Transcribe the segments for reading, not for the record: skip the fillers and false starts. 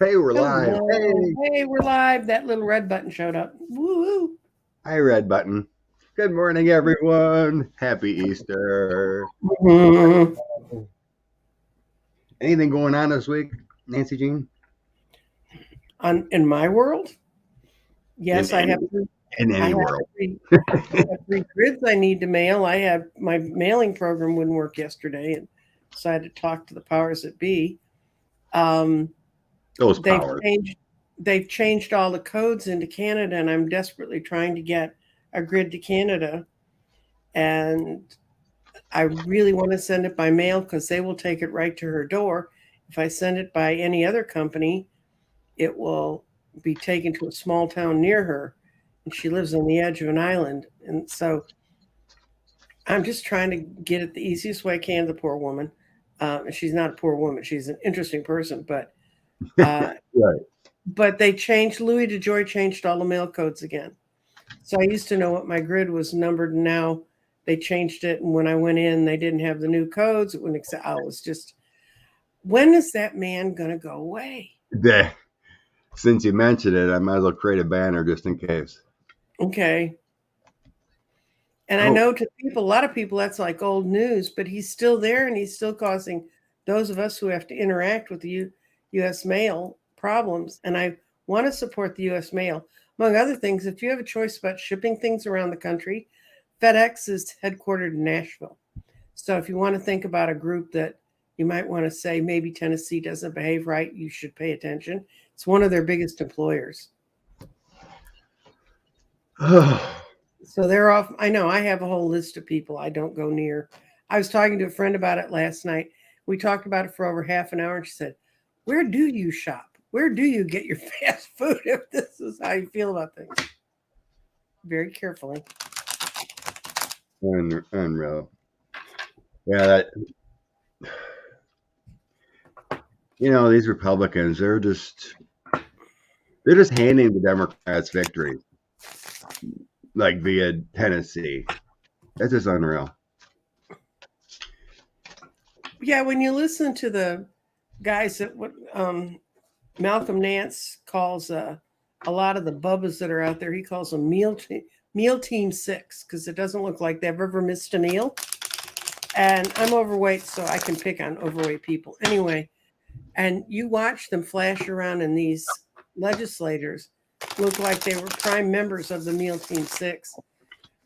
Hey, we're live. Hello. Hey, we're live. That little red button showed up. Woo! Hi, red button. Good morning, everyone. Happy Easter. Mm-hmm. Anything going on this week, Nancy Jean? In my world, yes, In I any, have. in I any have world. three grids I need to mail. I had my mailing program wouldn't work yesterday, and so I had to talk to the powers that be. Um, Those they've powers. changed. They've changed all the codes into Canada, and I'm desperately trying to get a grid to Canada. And I really want to send it by mail because they will take it right to her door. If I send it by any other company, it will be taken to a small town near her. And she lives on the edge of an island. And so I'm just trying to get it the easiest way I can, the poor woman. She's not a poor woman. She's an interesting person, uh, Right. but they changed, Louis DeJoy changed all the mail codes again. So I used to know what my grid was numbered, and now they changed it. And when I went in, they didn't have the new codes. It wouldn't accept. I was just, when is that man going to go away? Since you mentioned it, I might as well create a banner just in case. Okay. And I know to people, a lot of people, that's like old news, but he's still there and he's still causing those of us who have to interact with the U.S. mail problems. And I want to support the U.S. mail. Among other things, if you have a choice about shipping things around the country, FedEx is headquartered in Nashville. So if you want to think about a group that you might want to say maybe Tennessee doesn't behave right, you should pay attention. It's one of their biggest employers. So they're off. I know I have a whole list of people I don't go near. I was talking to a friend about it last night. We talked about it for over half an hour, and she said, "Where do you shop? Where do you get your fast food if this is how you feel about things?" Very carefully. Unreal. Yeah, these Republicans, they're just handing the Democrats victory, like via Tennessee. That's just unreal. Yeah, when you listen to the guys that what Malcolm Nance calls a lot of the bubbas that are out there, he calls them meal team 6 because it doesn't look like they've ever missed a meal. And I'm overweight, so I can pick on overweight people anyway. And you watch them flash around, and these legislators look like they were prime members of the meal team 6.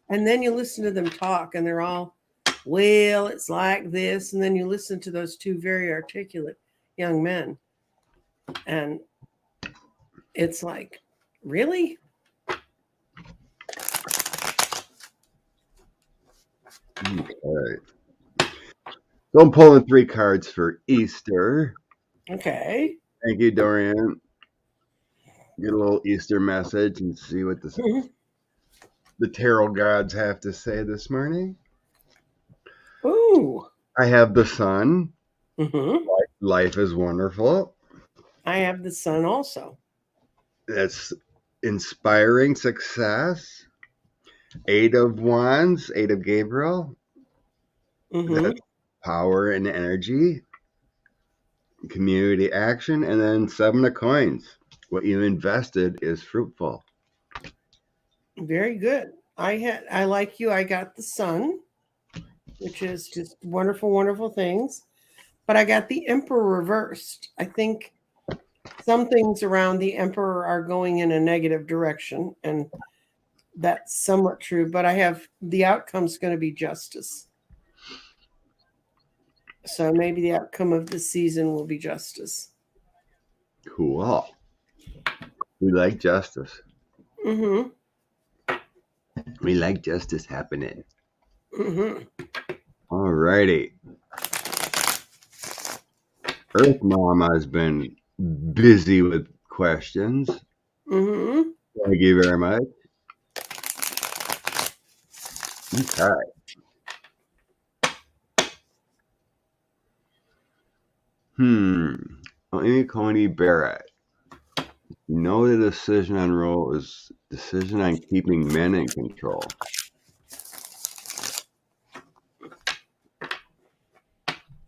And then you listen to them talk, and they're all, well, it's like this. And then you listen to those two very articulate young men, and it's like, really? Okay. So I'm pulling 3 cards for Easter. Okay. Thank you, Dorian. Get a little Easter message and see what the tarot gods have to say this morning. Ooh. I have the sun. Mm-hmm. Life is wonderful. I have the sun also. That's inspiring success. 8 of Wands, 8 of Gabriel. Mm-hmm. That's power and energy. Community action. And then 7 of Coins. What you invested is fruitful. Very good. I like you. I got the sun, which is just wonderful, wonderful things. But I got the emperor reversed. I think some things around the emperor are going in a negative direction, and that's somewhat true. But I have the outcome's going to be justice. So maybe the outcome of this season will be justice. Cool. We like justice. Mm-hmm. We like justice happening. Mm-hmm. All righty. Earth Mama has been busy with questions. Mm-hmm. Thank you very much. Okay. Amy Coney Barrett. The decision on Roe is decision on keeping men in control.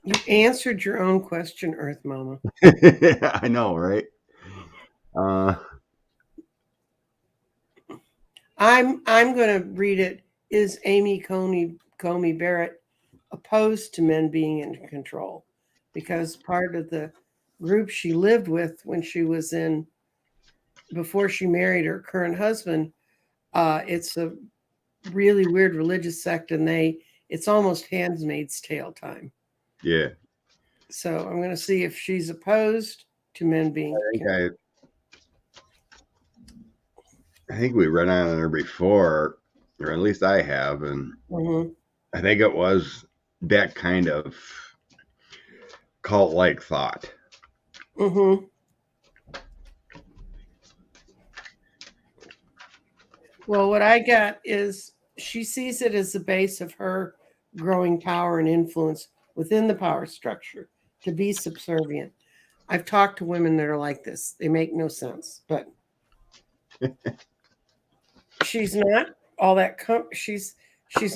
You answered your own question, Earth Mama. I know, right? I'm going to read it. Is Amy Coney Barrett opposed to men being in control? Because part of the group she lived with when she was in, before she married her current husband, it's a really weird religious sect, and it's almost Handmaid's Tale time. Yeah. So I'm going to see if she's opposed to men being. I think we read on her before, or at least I have, and I think it was that kind of cult-like thought. Mm-hmm. Well, what I got is she sees it as the base of her growing power and influence within the power structure to be subservient. I've talked to women that are like this. They make no sense, but she's not all that. She's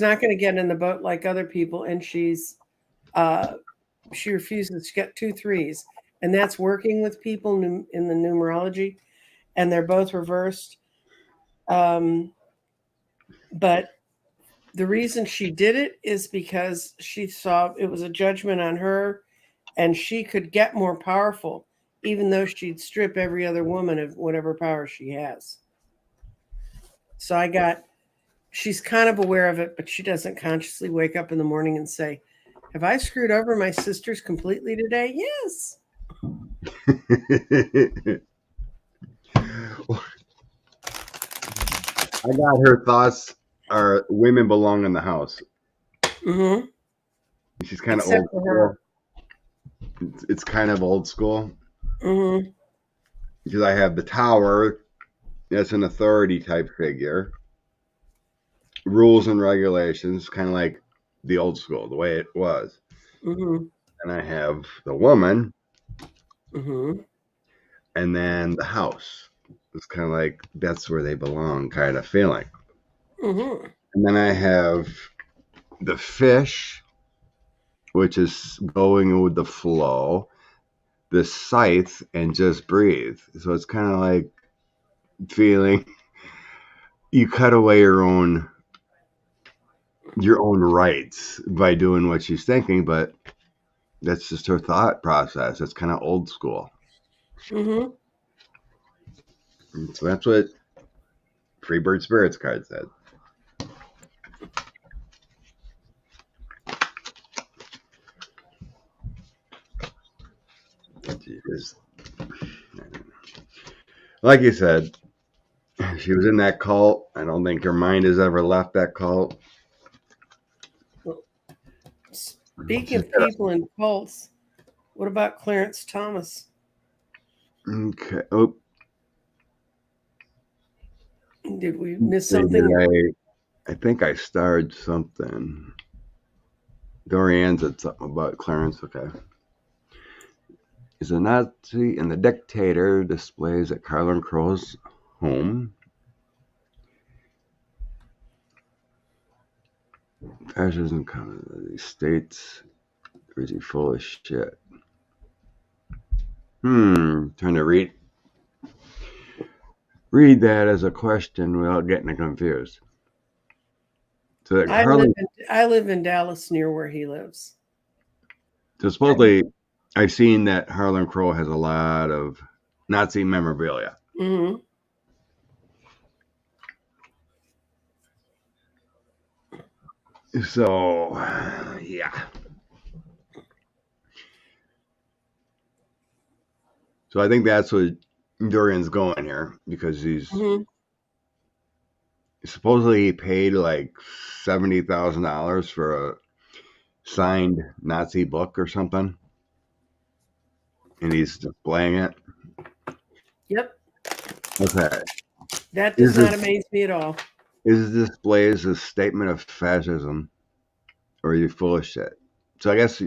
not going to get in the boat like other people, and she refuses to get 2 3s, and that's working with people in the numerology, and they're both reversed. But the reason she did it is because she saw it was a judgment on her, and she could get more powerful, even though she'd strip every other woman of whatever power she has. So she's kind of aware of it, but she doesn't consciously wake up in the morning and say, have I screwed over my sisters completely today? Yes. I got her thoughts are women belong in the house. Mm-hmm. She's kind of old school. It's kind of old school. Mm-hmm. Because I have the tower, that's an authority type figure. Rules and regulations, kind of like the old school, the way it was. Mm-hmm. And I have the woman. Mm-hmm. And then the house. It's kind of like that's where they belong kind of feeling. Mm-hmm. And then I have the fish, which is going with the flow, the scythe, and just breathe. So it's kind of like feeling you cut away your own rights by doing what she's thinking, but that's just her thought process. It's kind of old school. Mm-hmm. So that's what Freebird Spirits card said. Jesus. Like you said, she was in that cult. I don't think her mind has ever left that cult. Speaking of people in cults, what about Clarence Thomas? Okay. Oh. Did we miss something? I think I starred something. Dorianne said something about Clarence. Okay. Is a Nazi and the dictator displays at Carlin Crow's home. Fascism comes to these states. Or is he full of shit? Trying to read that as a question without getting confused. So that I live in Dallas near where he lives. So supposedly, I've seen that Harlan Crow has a lot of Nazi memorabilia. Mm-hmm. So, yeah. So I think that's what Dorian's going here, because he's supposedly he paid like $70,000 for a signed Nazi book or something, and he's displaying it. Yep. Okay. That does not amaze me at all. Is this display as a statement of fascism, or are you full of shit? So I guess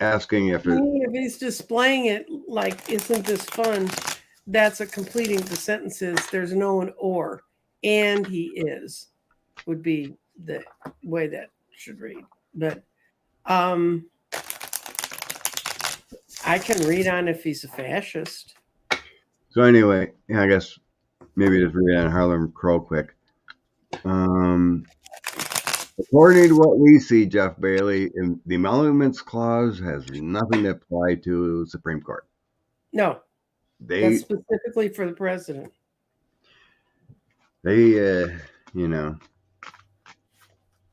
asking if he's displaying it like, isn't this fun? That's a completing the sentences. There's no an or, and he is, would be the way that should read. But I can read on if he's a fascist. So anyway, yeah, I guess maybe just read on Harlem Crow quick. According to what we see, Jeff Bailey, the Emoluments Clause has nothing to apply to the Supreme Court. No, They, that's specifically for the president. you know,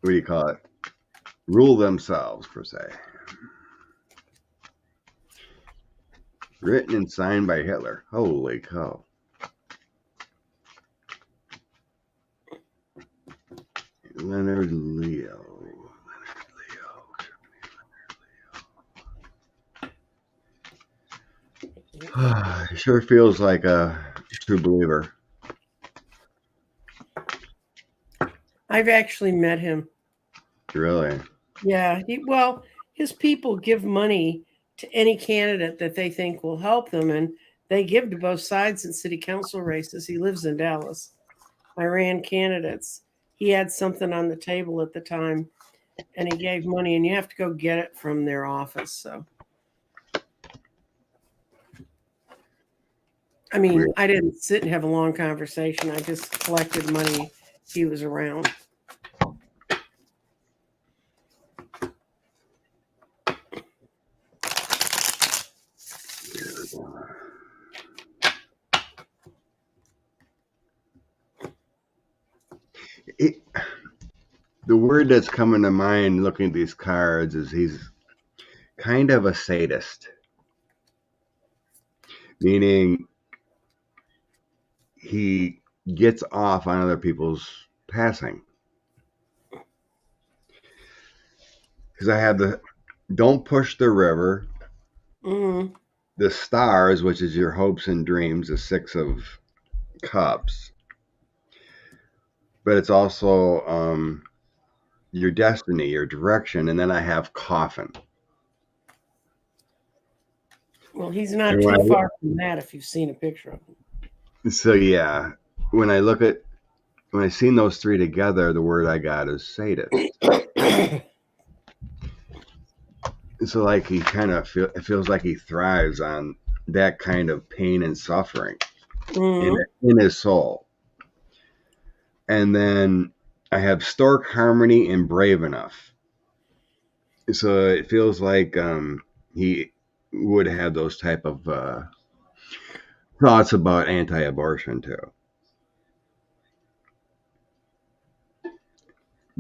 what do you call it? Rule themselves, per se. Written and signed by Hitler. Holy cow. Leonard Leo. It sure feels like a true believer. I've actually met him. Really? Yeah. His people give money to any candidate that they think will help them, and they give to both sides in city council races. He lives in Dallas. I ran candidates. He had something on the table at the time, and he gave money, and you have to go get it from their office. So, I mean, Weird. I didn't sit and have a long conversation. I just collected money. He was around. The word that's coming to mind looking at these cards is he's kind of a sadist. Meaning he gets off on other people's passing. Because I have the don't push the river, the stars, which is your hopes and dreams, the 6 of cups. But it's also your destiny, your direction, and then I have coffin. Well, he's not too far from that if you've seen a picture of him. So yeah, when I seen those 3 together, the word I got is sadist. So like he kind of it feels like he thrives on that kind of pain and suffering in his soul. And then I have Stork Harmony and Brave Enough. So it feels like he would have those type of thoughts about anti-abortion too.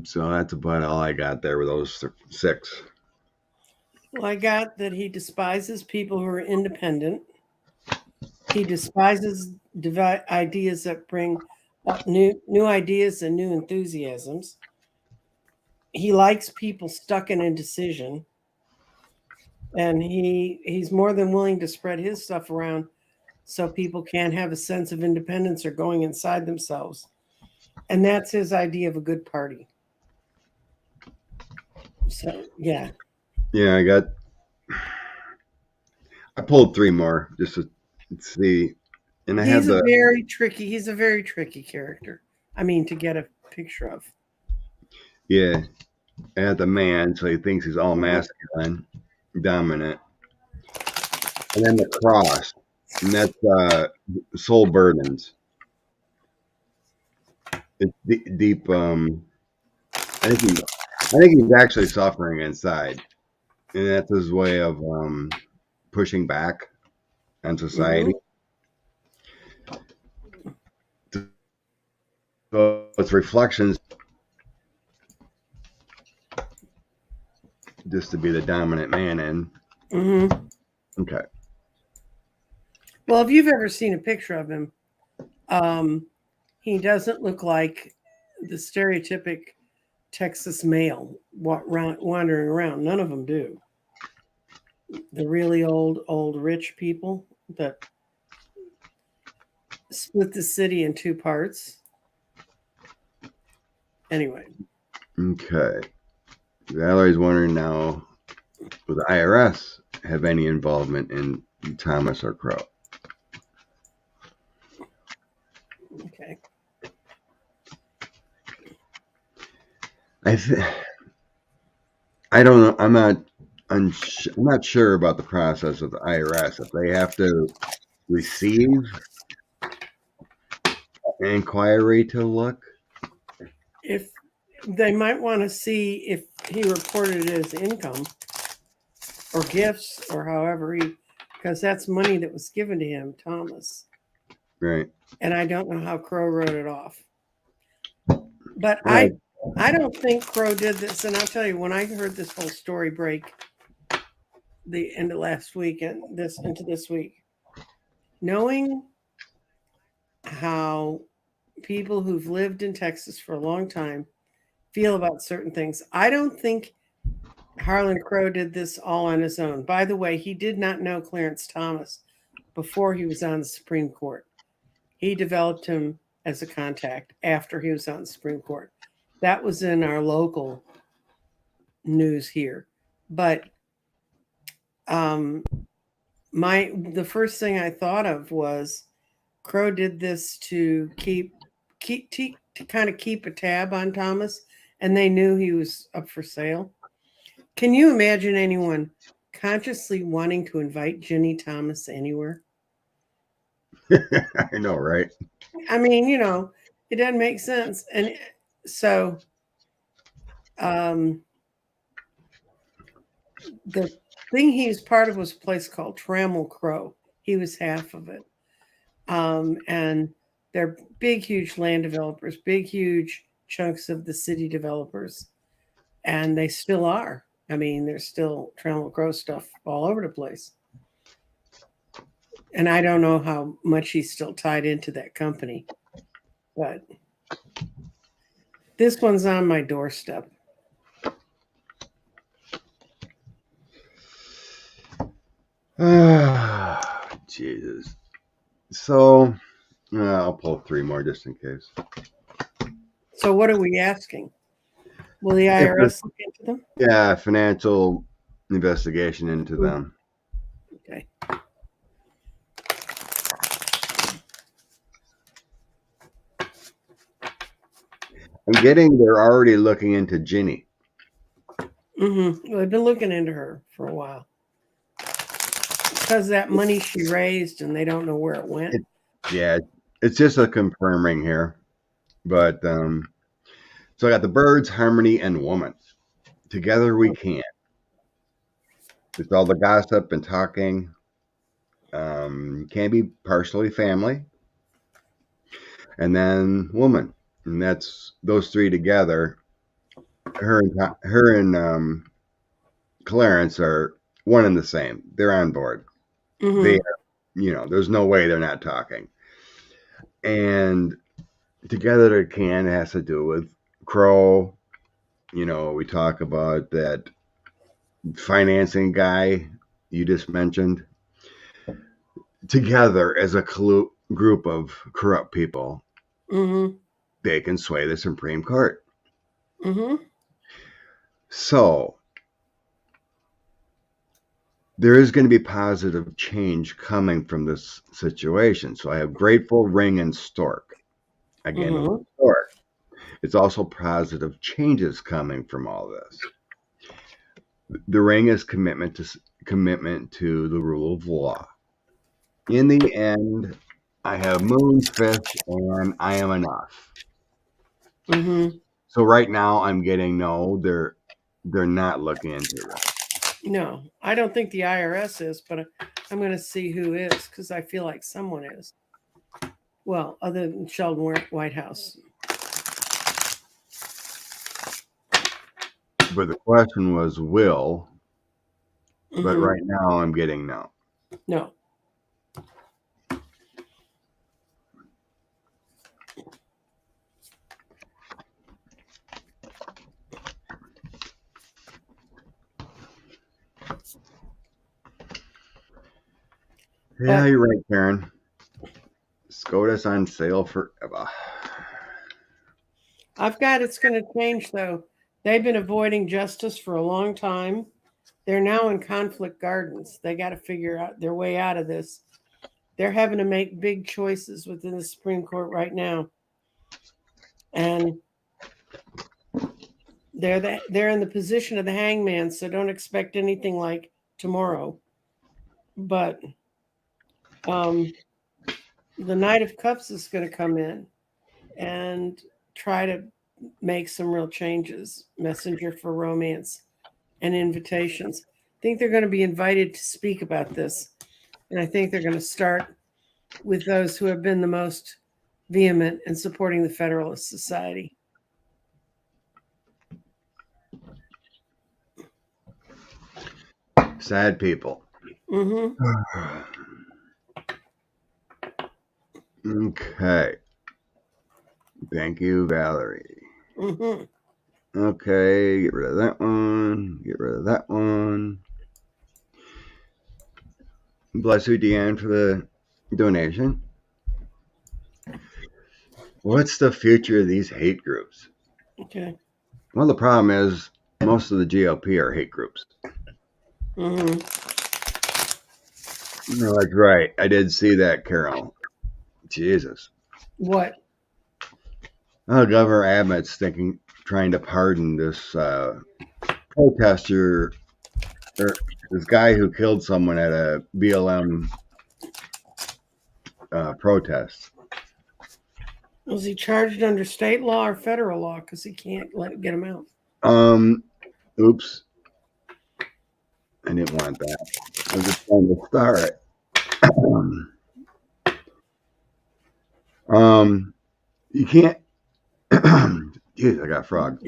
So that's about all I got there with those 6. Well, I got that he despises people who are independent. He despises ideas that bring up new ideas and new enthusiasms. He likes people stuck in indecision. And he's more than willing to spread his stuff around so people can't have a sense of independence or going inside themselves. And that's his idea of a good party. So, yeah. Yeah, I pulled 3 more just to see. And He's a very tricky character. I mean, to get a picture of. Yeah. I had the man, so he thinks he's all masculine, dominant. And then the cross. And that's soul burdens. It's deep I think he's actually suffering inside. And that's his way of pushing back on society. So it's reflections just to be the dominant man in. Okay. Well, if you've ever seen a picture of him, he doesn't look like the stereotypic Texas male wandering around. None of them do. The really old rich people that split the city in 2 parts. Anyway. Okay. Valerie's wondering now, will the IRS have any involvement in Thomas or Crow? Okay. I don't know. I'm not sure about the process of the IRS. If they have to receive an inquiry to look? If they might want to see if he reported his income or gifts or however because that's money that was given to him, Thomas. Right. And I don't know how Crow wrote it off. But Right. I don't think Crow did this. And I'll tell you, when I heard this whole story break the end of last week and into this week, knowing how people who've lived in Texas for a long time feel about certain things, I don't think Harlan Crow did this all on his own. By the way, he did not know Clarence Thomas before he was on the Supreme Court. He developed him as a contact after he was on the Supreme Court. That was in our local news here. But the first thing I thought of was Crow did this to kind of keep a tab on Thomas, and they knew he was up for sale. Can you imagine anyone consciously wanting to invite Ginny Thomas anywhere? I know, right? I mean, it doesn't make sense. And so the thing he was part of was a place called Trammell Crow. He was half of it. And they're big, huge land developers, big, huge chunks of the city developers. And they still are. I mean, there's still Trammell Crow stuff all over the place. And I don't know how much he's still tied into that company. But this one's on my doorstep. Jesus. So I'll pull 3 more just in case. So what are we asking? Will the IRS look into them? Yeah, financial investigation into them. Okay. I'm getting they're already looking into Ginny. Mm-hmm. Well, they've been looking into her for a while. Because that money she raised and they don't know where it went. It's just a confirming here. But so I got the birds, harmony, and woman. Together we can. It's all the gossip and talking. Can be partially family. And then woman. And that's those 3 together. Her and Clarence are one and the same. They're on board. Mm-hmm. They there's no way they're not talking. And together they can has to do with Crow. We talk about that financing guy you just mentioned. Together as a group of corrupt people, mm-hmm. they can sway the Supreme Court. Mm-hmm. So there is going to be positive change coming from this situation. So I have Grateful, Ring, and Stork. Again, mm-hmm. Stork. It's also positive changes coming from all this. The Ring is commitment to the rule of law. In the end, I have Moon's Fist and I Am Enough. Mm-hmm. So right now I'm getting no, they're not looking into this. No, I don't think the IRS is, but I'm going to see who is because I feel like someone is. Well, other than Sheldon Whitehouse. But the question was will, mm-hmm. but right now I'm getting no. No. Yeah, you're right, Karen. SCOTUS on sale forever. I've got it's going to change, though. They've been avoiding justice for a long time. They're now in conflict gardens. They got to figure out their way out of this. They're having to make big choices within the Supreme Court right now. And they're in the position of the hangman, so don't expect anything like tomorrow. But the Knight of Cups is going to come in and try to make some real changes. Messenger for romance and invitations. I think they're going to be invited to speak about this. And I think they're going to start with those who have been the most vehement in supporting the Federalist Society. Sad people. Mm-hmm. Okay. Thank you, Valerie. Mm-hmm. Okay, get rid of that one. Get rid of that one. Bless you, Deanne, for the donation. What's the future of these hate groups? Okay. Well, the problem is most of the GOP are hate groups. Mm-hmm. No, that's right. I did see that, Carol. Jesus. What? Oh, Governor Abbott's trying to pardon this protester, or this guy who killed someone at a BLM protest. Was he charged under state law or federal law? Because he can't get him out. Oops. I didn't want that. I was just trying to start. You can't. Jeez, I got frog.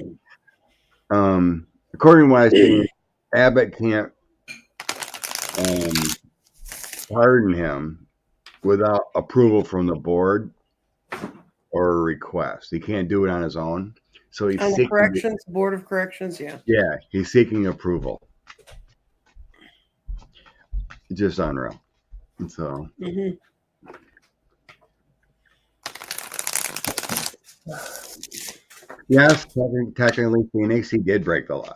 According to what I see, Abbott can't pardon him without approval from the board or a request. He can't do it on his own. So he's on the seeking corrections, Board of Corrections, yeah. Yeah, he's seeking approval. Just unreal. So. Mm-hmm. Yes, technically Phoenix, he did break the law.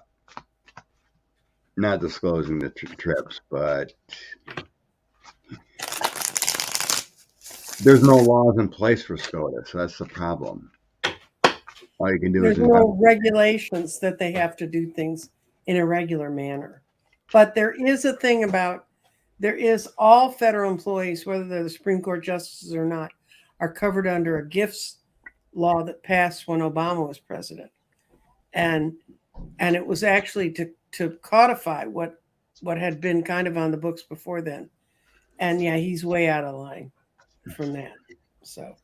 Not disclosing the trips, but there's no laws in place for SCOTUS, so that's the problem. All you can do There's is no regulations that they have to do things in a regular manner. But there is a thing about, there is all federal employees, whether they're the Supreme Court justices or not, are covered under a gifts law that passed when Obama was president. And it was actually to codify what had been kind of on the books before then. And yeah, he's way out of line from that. So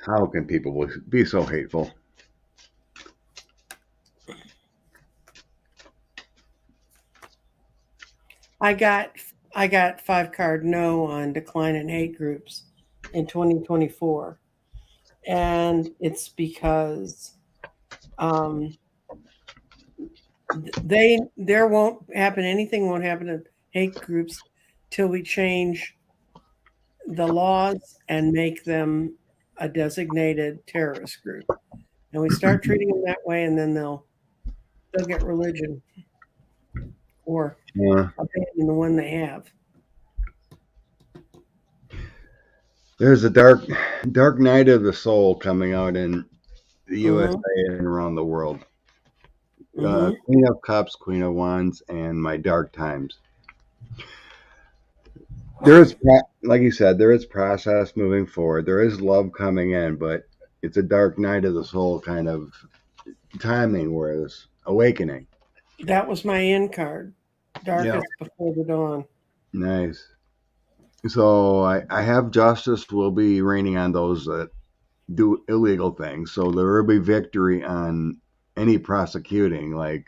how can people be so hateful? I got 5-card no on decline in hate groups in 2024. And it's because anything won't happen to hate groups till we change the laws and make them a designated terrorist group. And we start treating them that way, and then they'll get religion or abandon the one they have. There's a dark night of the soul coming out in the USA and around the world. Queen of Cups, Queen of Wands, and my dark times. There is, like you said, there is process moving forward. There is love coming in, but it's a dark night of the soul kind of timing where there's awakening. That was my end card. Darkest before the dawn. Nice. So I have justice will be raining on those that do illegal things. So there will be victory on any prosecuting, like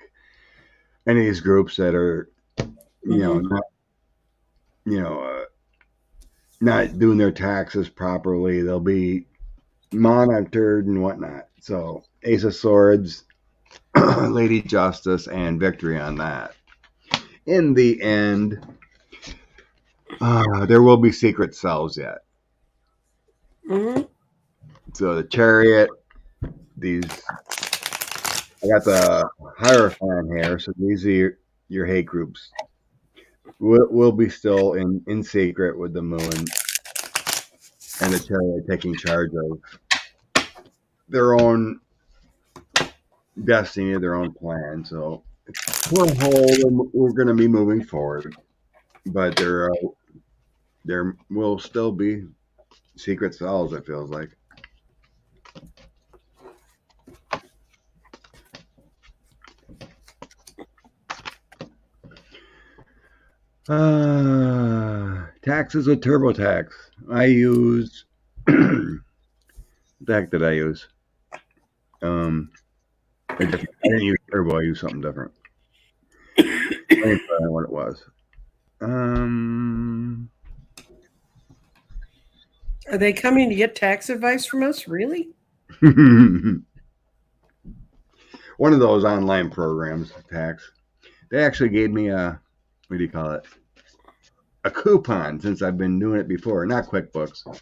any of these groups that are, not doing their taxes properly. They'll be monitored and whatnot. So Ace of Swords, Lady Justice, and victory on that. In the end, there will be secret cells yet. So the Chariot, I got the Hierophant here. So these are your hate groups. We'll be still in secret with the Moon and the Chariot taking charge of their own destiny, their own plan. So we're whole. We're going to be moving forward, but there will still be secret cells. It feels like. Taxes with TurboTax. I use. The heck did I use? I didn't use Turbo. I used something different. I don't know what it was. Are they coming to get tax advice from us? Really? One of those online programs, tax. They actually gave me a, what do you call it? A coupon, since I've been doing it before, not QuickBooks.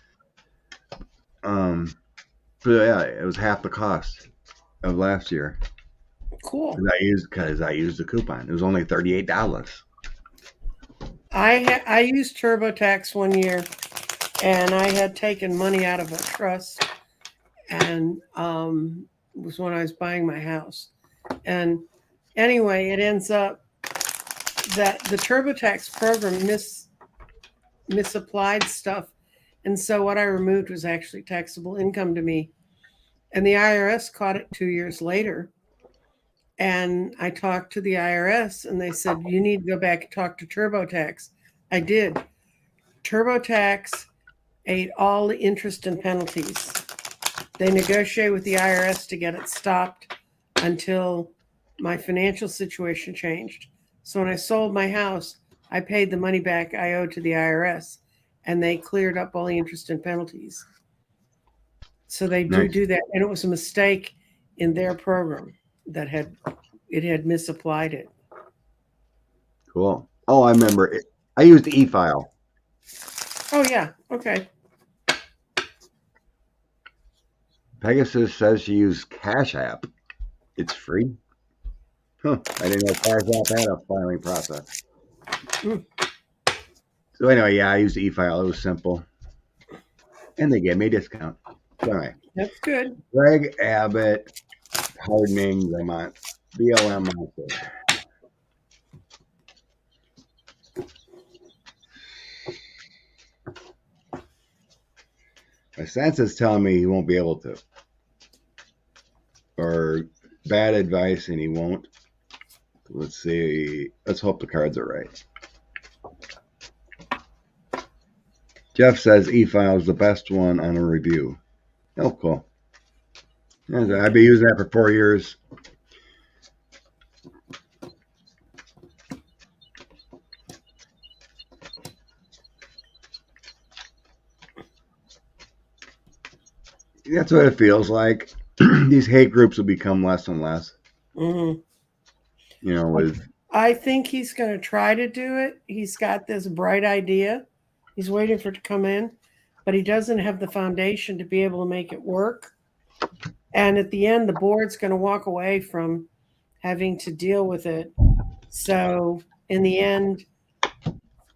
Yeah, it was half the cost of last year. Cool. Because I used the coupon. It was only $38. I used TurboTax one year, and I had taken money out of a trust, and it was when I was buying my house. And anyway, it ends up that the TurboTax program misapplied stuff, and so what I removed was actually taxable income to me. And the IRS caught it 2 years later. And I talked to the IRS, and they said, you need to go back and talk to TurboTax. I did. TurboTax ate all the interest and penalties. They negotiated with the IRS to get it stopped until my financial situation changed. So when I sold my house, I paid the money back I owed to the IRS, and they cleared up all the interest and penalties. So they do that, and it was a mistake in their program that had misapplied it. Cool. Oh, I remember it. I used e-file. Oh yeah, okay. Pegasus says she used Cash App. It's free. Huh. I didn't know Cash App had a filing process. So anyway, yeah, I used e-file. It was simple. And they gave me a discount. All right. That's good. Greg Abbott pardoning Vermont BLM monster. My sense is telling me he won't be able to. Or bad advice and he won't. Let's see. Let's hope the cards are right. Jeff says e-file is the best one on a review. Oh, cool. I've been using that for 4 years. That's what it feels like. These hate groups will become less and less. Mm-hmm. You know, I think he's going to try to do it. He's got this bright idea. He's waiting for it to come in, but he doesn't have the foundation to be able to make it work. And at the end, the board's going to walk away from having to deal with it. So in the end,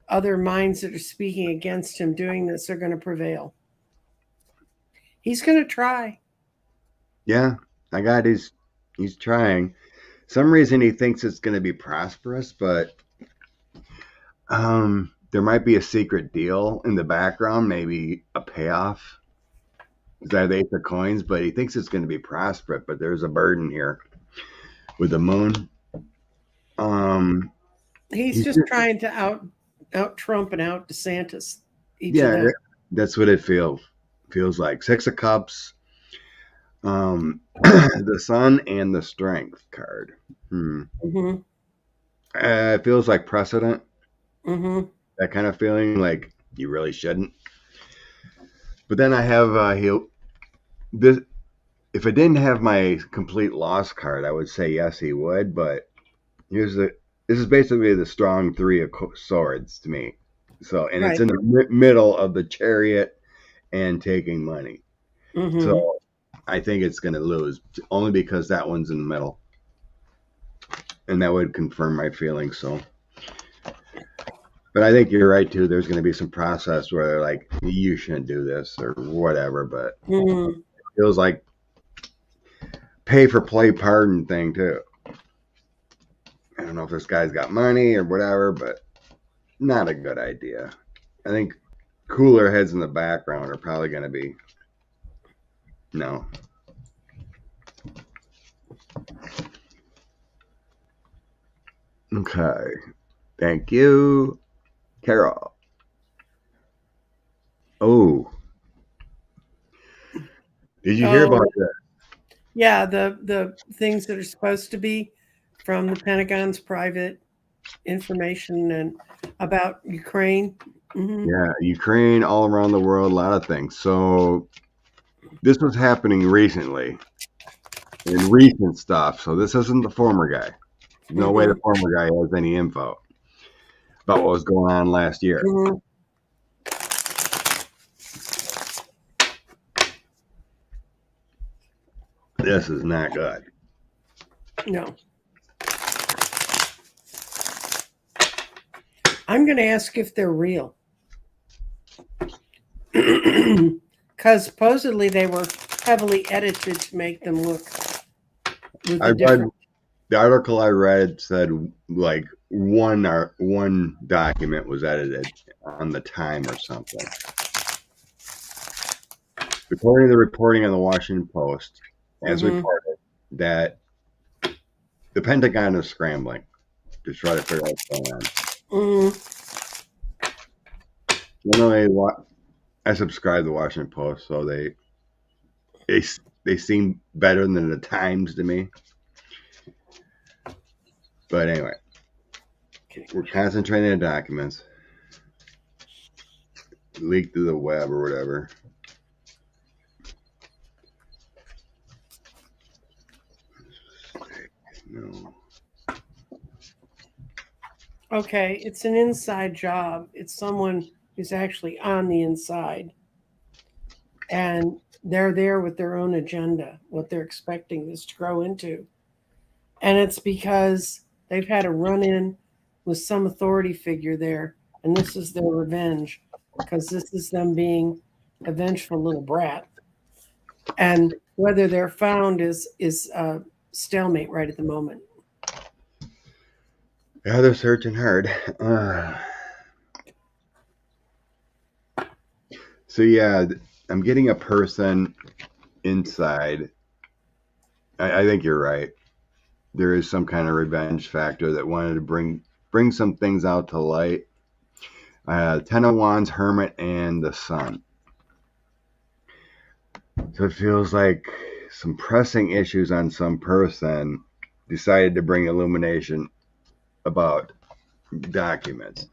other minds that are speaking against him doing this are going to prevail. He's going to try. Yeah, I got he's trying. Some reason he thinks it's going to be prosperous, but there might be a secret deal in the background, maybe a payoff. That Ace of Coins, but he thinks it's going to be prosperous. But there's a burden here with the moon. He's just trying to out Trump and out DeSantis. Yeah, that's what it feels like. Six of Cups, the Sun, and the Strength card. Mm-hmm. It feels like precedent. Mm-hmm. That kind of feeling, like you really shouldn't. But then I have this. If I didn't have my complete loss card, I would say yes, he would. But this is basically the strong three of swords to me. So, and it's in the middle of the Chariot and taking money. Mm-hmm. So I think it's going to lose only because that one's in the middle, and that would confirm my feelings. So. But I think you're right, too. There's going to be some process where they're like, you shouldn't do this or whatever. But it feels like pay for play pardon thing, too. don't know if this guy's got money or whatever, but not a good idea. I think cooler heads in the background are probably going to be no. Okay. Thank you, Carol. Oh, did you hear about that? Yeah, the things that are supposed to be from the Pentagon's private information and about Ukraine. Mm-hmm. Yeah, Ukraine, all around the world, a lot of things. So this was happening recently, in recent stuff. So this isn't the former guy. No way the former guy has any info about what was going on last year. Mm-hmm. This is not good. No. I'm going to ask if they're real. Because supposedly they were heavily edited to make them look. The article I read said like one document was edited on the time or something. According to the reporting on the Washington Post, as reported, that the Pentagon is scrambling to try to figure out what's going on. I subscribe to the Washington Post, so they seem better than the Times to me. But anyway, we're concentrating on documents leaked through the web or whatever. No. Okay, it's an inside job. It's someone who's actually on the inside. And they're there with their own agenda, what they're expecting this to grow into. And it's because they've had a run-in with some authority figure there, and this is their revenge, because this is them being a vengeful little brat. And whether they're found is stalemate right at the moment. Yeah, they're searching hard. So yeah, I'm getting a person inside. I think you're right. There is some kind of revenge factor that wanted to bring some things out to light. Ten of Wands, Hermit, and the Sun. So it feels like some pressing issues on some person decided to bring illumination about documents.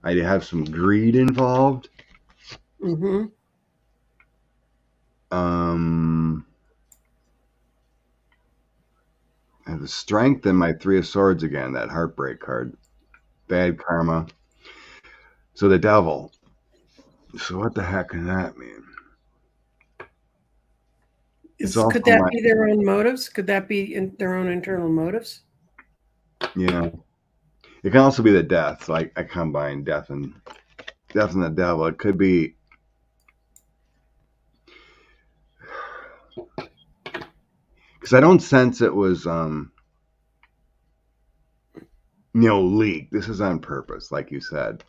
I have some greed involved. Mm-hmm. I have the Strength and my Three of Swords again, that Heartbreak card. Bad karma. So the Devil. So what the heck can that mean? Could that be their own motives? Could that be their own internal motives? Yeah. It can also be the Death. Like I combine Death and the Devil. It could be because I don't sense it was leaked. This is on purpose, like you said.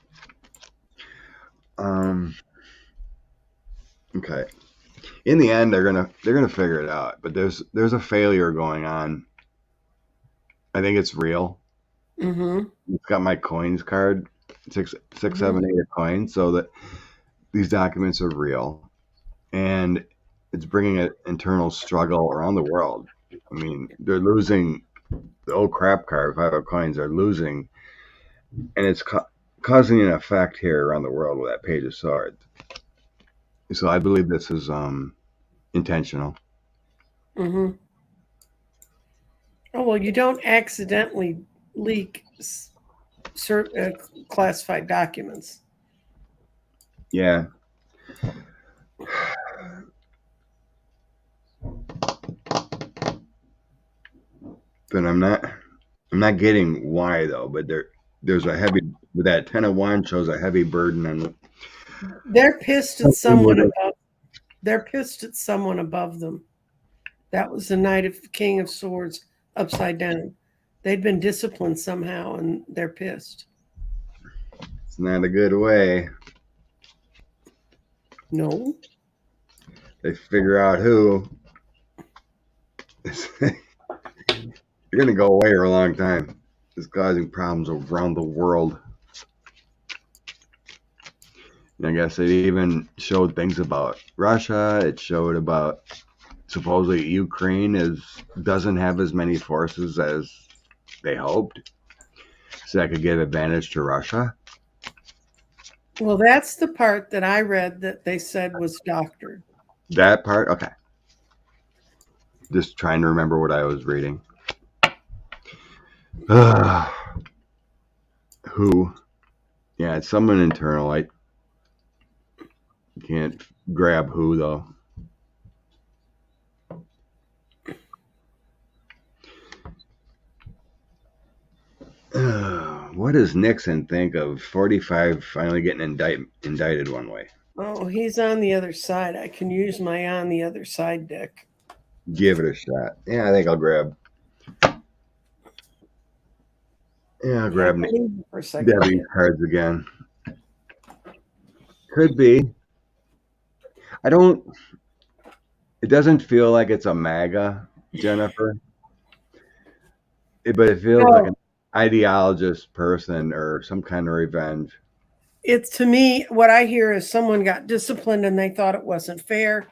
Okay. In the end, they're gonna figure it out. But there's a failure going on. I think it's real. Mm-hmm. It's got my coins card, 6, 7, 8 of coins, so that these documents are real, and it's bringing an internal struggle around the world. I mean, they're losing the old crap card, 5 of coins. They're losing, and it's causing an effect here around the world with that Page of Swords. So I believe this is intentional. Mm-hmm. Oh, well, you don't accidentally leak classified documents. Yeah. But I'm not getting why though. But there's a heavy, with that 10 of Wands shows a heavy burden on. They're pissed at someone above. They're pissed at someone above them. That was the King of Swords upside down. They'd been disciplined somehow, and they're pissed. It's not a good way. No. They figure out who. You're going to go away for a long time. It's causing problems around the world. And I guess it even showed things about Russia. It showed about supposedly Ukraine doesn't have as many forces as they hoped. So that could give advantage to Russia. Well, that's the part that I read that they said was doctored. That part? Okay. Just trying to remember what I was reading. Who? Yeah, it's someone internal. I can't grab who, though. What does Nixon think of 45 finally getting indicted one way? Oh, he's on the other side. I can use my on the other side deck. Give it a shot. Yeah, I think I'll grab. Yeah, I'll grab Debbie's cards again. Could be. It doesn't feel like it's a MAGA, Jennifer. But it feels like an ideologist person or some kind of revenge. It's, to me, what I hear is someone got disciplined and they thought it wasn't fair.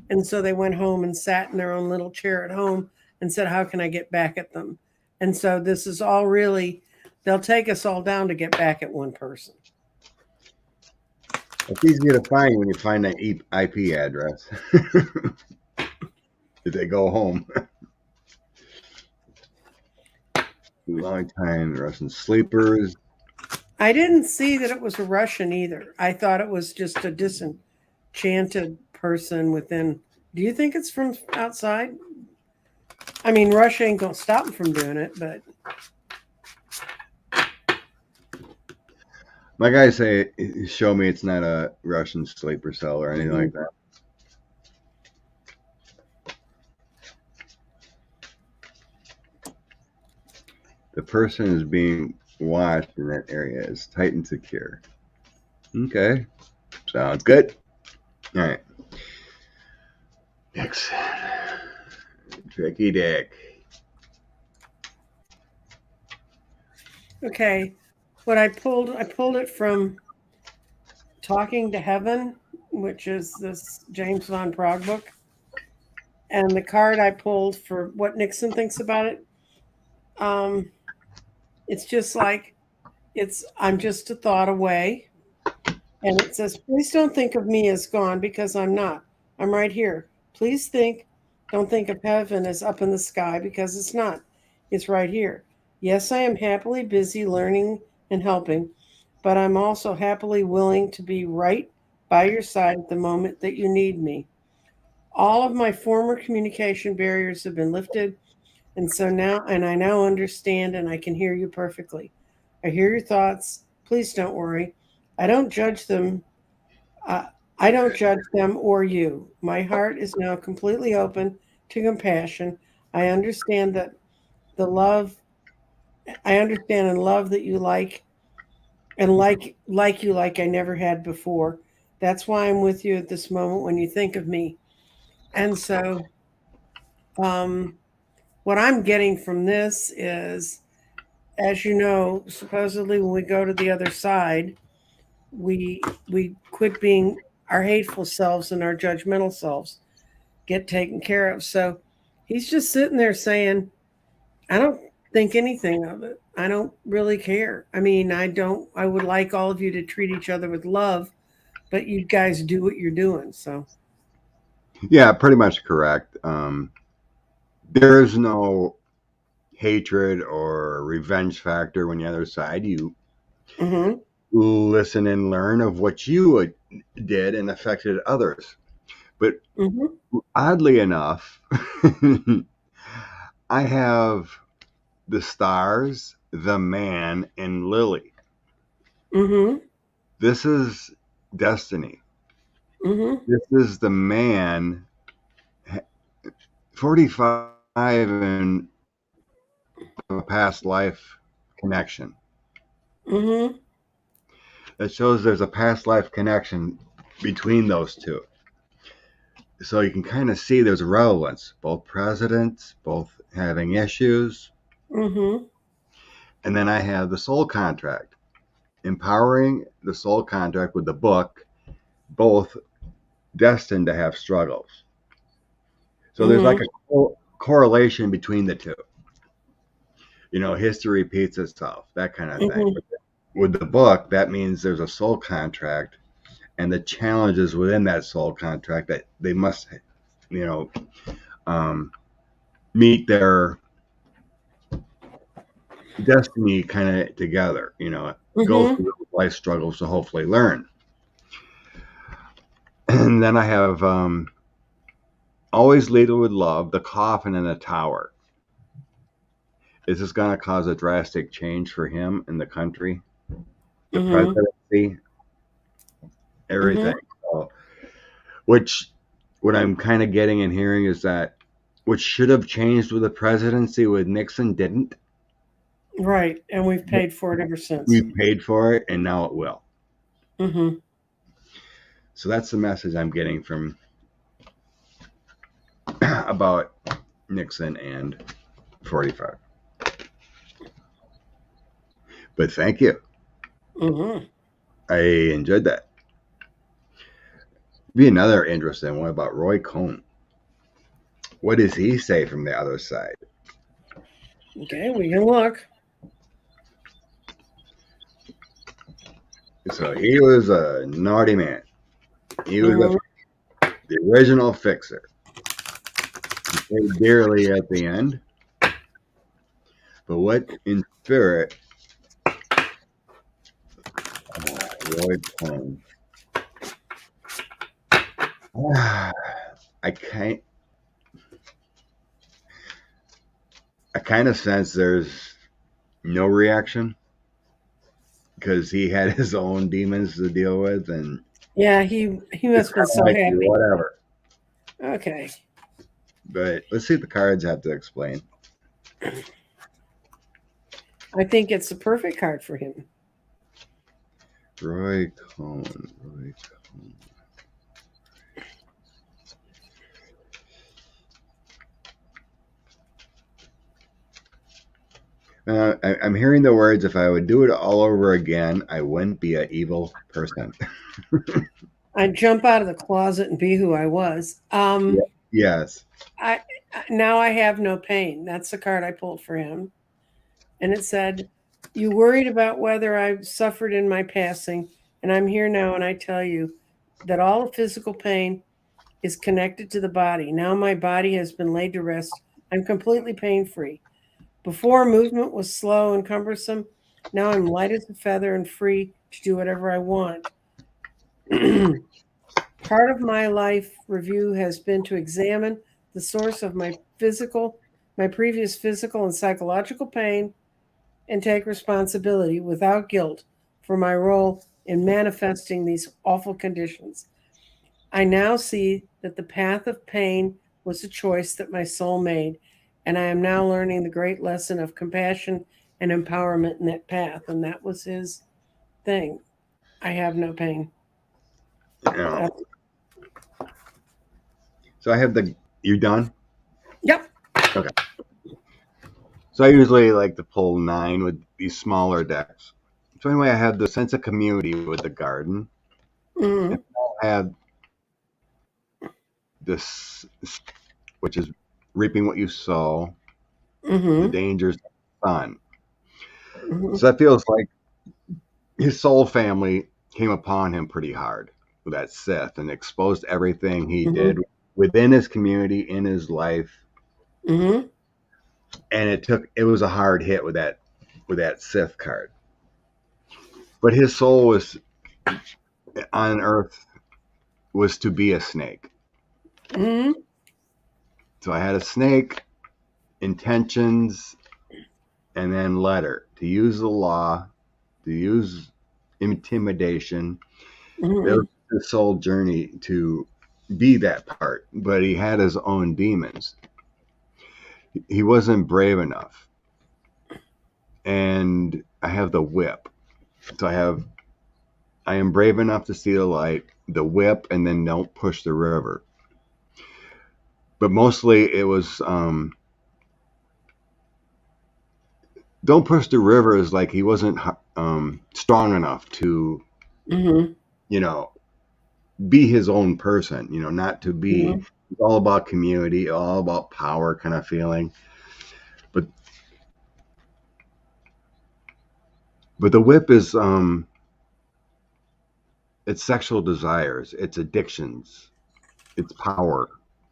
And so they went home and sat in their own little chair at home and said, how can I get back at them? And so this is all really, they'll take us all down to get back at one person. It's easy to find when you find an IP address. Did they go home? Long time Russian sleepers. I didn't see that it was a Russian either. I thought it was just a disenchanted person within. Do you think it's from outside? I mean, Russia ain't gonna stop them from doing it, but my guys say, show me it's not a Russian sleeper cell or anything like that. The person is being watched in that area is tight and secure. Okay. Sounds good. All right. Next. Tricky Dick. okay. What I pulled it from Talking to Heaven, which is this James Van Prague book. And the card I pulled for what Nixon thinks about it, it's just like, I'm just a thought away. And it says, please don't think of me as gone, because I'm not. I'm right here. Please don't think of heaven as up in the sky, because it's not. It's right here. Yes, I am happily busy learning and helping, but I'm also happily willing to be right by your side at the moment that you need me. All of my former communication barriers have been lifted, and I now understand and I can hear you perfectly. I hear your thoughts. Please don't worry. I don't judge them. I don't judge them or you. My heart is now completely open to compassion. I understand that the love. I understand and love that you like, and like you like I never had before. That's why I'm with you at this moment when you think of me. And so, what I'm getting from this is, as you know, supposedly when we go to the other side, we quit being our hateful selves and our judgmental selves get taken care of. So he's just sitting there saying, I don't think anything of it. I don't really care. I mean, I would like all of you to treat each other with love, but you guys do what you're doing. So yeah, pretty much correct. There is no hatred or revenge factor when you're on the other side. You listen and learn of what you did and affected others. But oddly enough, I have the stars, the man, and Lily. This is destiny. This is the man. 45 and a past life connection. Mm-hmm. It shows there's a past life connection between those two. So you can kind of see there's relevance. Both presidents, both having issues. Mm-hmm. And then I have the soul contract. Empowering the soul contract with the book, both destined to have struggles. So there's like a correlation between the two. History repeats itself, that kind of thing. Mm-hmm. But with the book, that means there's a soul contract and the challenges within that soul contract that they must, meet their destiny kind of together, go through life struggles to hopefully learn. And then I have always lead with love, the coffin and the tower. Is this going to cause a drastic change for him in the country? The presidency, everything. So, what I'm kind of getting and hearing is that what should have changed with the presidency with Nixon didn't. Right. And we've paid for it ever since. We've paid for it, and now it will. Mm-hmm. So that's the message I'm getting from about Nixon and 45. But thank you. Mm-hmm. I enjoyed that. Be another interesting one about Roy Cohn. What does he say from the other side? Okay, we can look. So he was a naughty man. He was the original fixer. He paid dearly at the end. But what in spirit, Roy Cohn. I kind of sense there's no reaction because he had his own demons to deal with, and yeah, he must have been so happy. Whatever. Okay. But let's see what the cards have to explain. I think it's the perfect card for him. Roy Cohn. I'm hearing the words, if I would do it all over again, I wouldn't be an evil person. I'd jump out of the closet and be who I was. Yes. Now I have no pain. That's the card I pulled for him. And it said, you worried about whether I've suffered in my passing, and I'm here now, and I tell you that all physical pain is connected to the body. Now my body has been laid to rest. I'm completely pain-free. Before, movement was slow and cumbersome. Now I'm light as a feather and free to do whatever I want. Part of my life review has been to examine the source of my previous physical and psychological pain, and take responsibility without guilt for my role in manifesting these awful conditions. I now see that the path of pain was a choice that my soul made, and I am now learning the great lesson of compassion and empowerment in that path. And that was his thing. I have no pain. Yeah. So I have you done? Yep. Okay. So I usually like to pull 9 with these smaller decks. So anyway, I have the sense of community with the garden. Mm-hmm. And I have this, which is reaping what you sow, the dangers of the sun. So that feels like his soul family came upon him pretty hard with that Sith and exposed everything he did within his community, in his life. And it was a hard hit with that Sith card. But his soul was on Earth was to be a snake. So I had a snake, intentions, and then letter. To use the law, to use intimidation. It was his soul journey to be that part, but he had his own demons. He wasn't brave enough. and I have the whip. So I am brave enough to see the light, the whip, and then don't push the river. But mostly it was don't push the river is like he wasn't strong enough to, you know, be his own person, you know, not to be it's all about community, all about power kind of feeling. But the whip is it's sexual desires, it's addictions, it's power.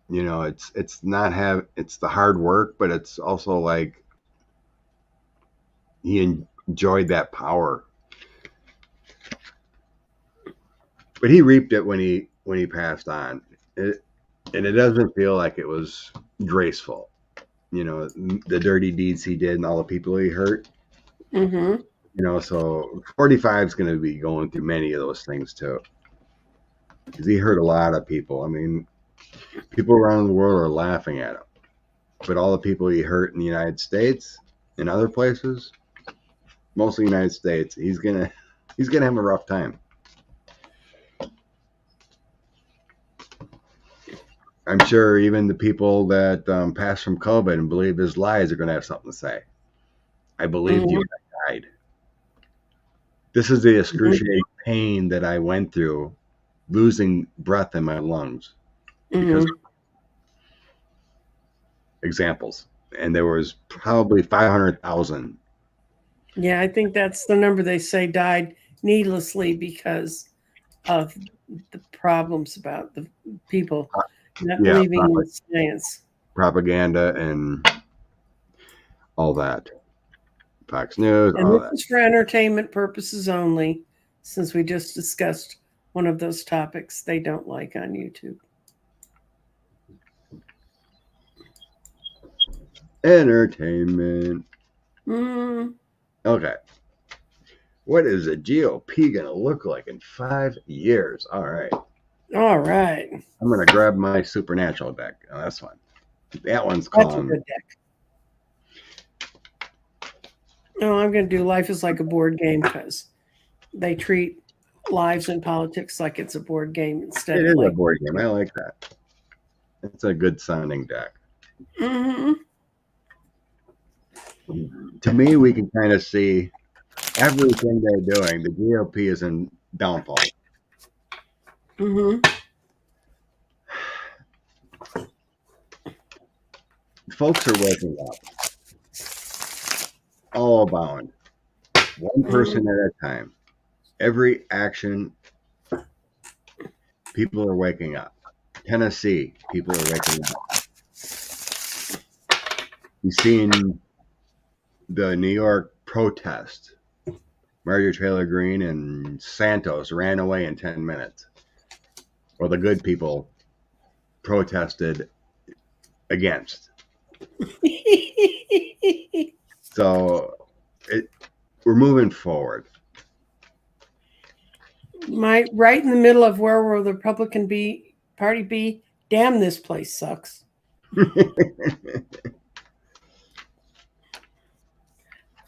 You know, it's it's the hard work, but it's also like he enjoyed that power. But he reaped it when he passed on. And it doesn't feel like it was graceful. You know, the dirty deeds he did and all the people he hurt. You know, so 45 is going to be going through many of those things too. Because he hurt a lot of people. I mean, people around the world are laughing at him. But all the people he hurt in the United States and other places, mostly United States, he's gonna have a rough time. I'm sure even the people that passed from COVID and believe his lies are going to have something to say. I believed you when I died. This is the excruciating pain that I went through, losing breath in my lungs. Because examples, and there was probably 500,000. Yeah, I think that's the number they say died needlessly because of the problems about the people not believing in science, propaganda, and all that. Fox News, and all this that. is for entertainment purposes only. Since we just discussed one of those topics they don't like on YouTube. Entertainment. Okay. What is the GOP going to look like in 5 years? All right. I'm going to grab my Supernatural deck. Oh, that's fun. That one's calm. That's a good deck. No, I'm going to do Life is Like a Board Game because they treat lives and politics like it's a board game instead of like... It is a board game. I like that. It's a good sounding deck. To me, we can kind of see everything they're doing. The GOP is in downfall. Folks are waking up. All abound. One person at a time. Every action, people are waking up. Tennessee, people are waking up. You've seen the New York protest. Marjorie Taylor Greene and Santos ran away in 10 minutes. Well, the good people protested against. So we're moving forward. Right in the middle of where will the Republican Party be? Damn, this place sucks.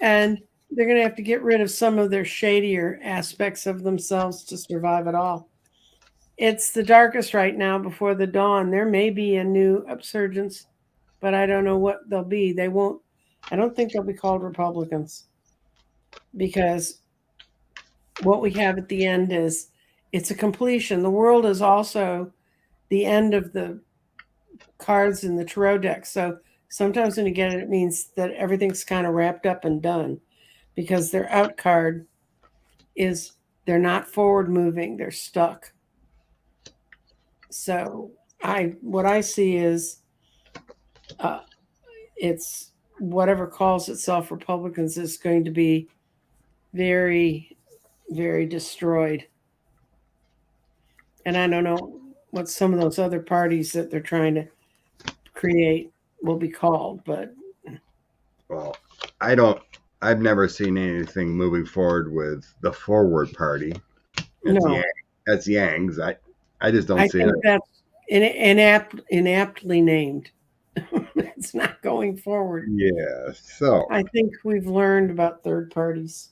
And they're going to have to get rid of some of their shadier aspects of themselves to survive it all. It's the darkest right now before the dawn. There may be a new upsurgence, but I don't know what they'll be. I don't think they'll be called Republicans because what we have at the end is it's a completion. The world is also the end of the cards in the tarot deck. So sometimes when you get it, it means that everything's kind of wrapped up and done because their out card is they're not forward moving. They're stuck. So what I see is it's whatever calls itself Republicans is going to be very, very destroyed. And I don't know what some of those other parties that they're trying to create will be called, but well, I've never seen anything moving forward with the Forward Party. That's Yang's. I just don't see it. I think that's inaptly named. it's not going forward. Yeah. So I think we've learned about third parties.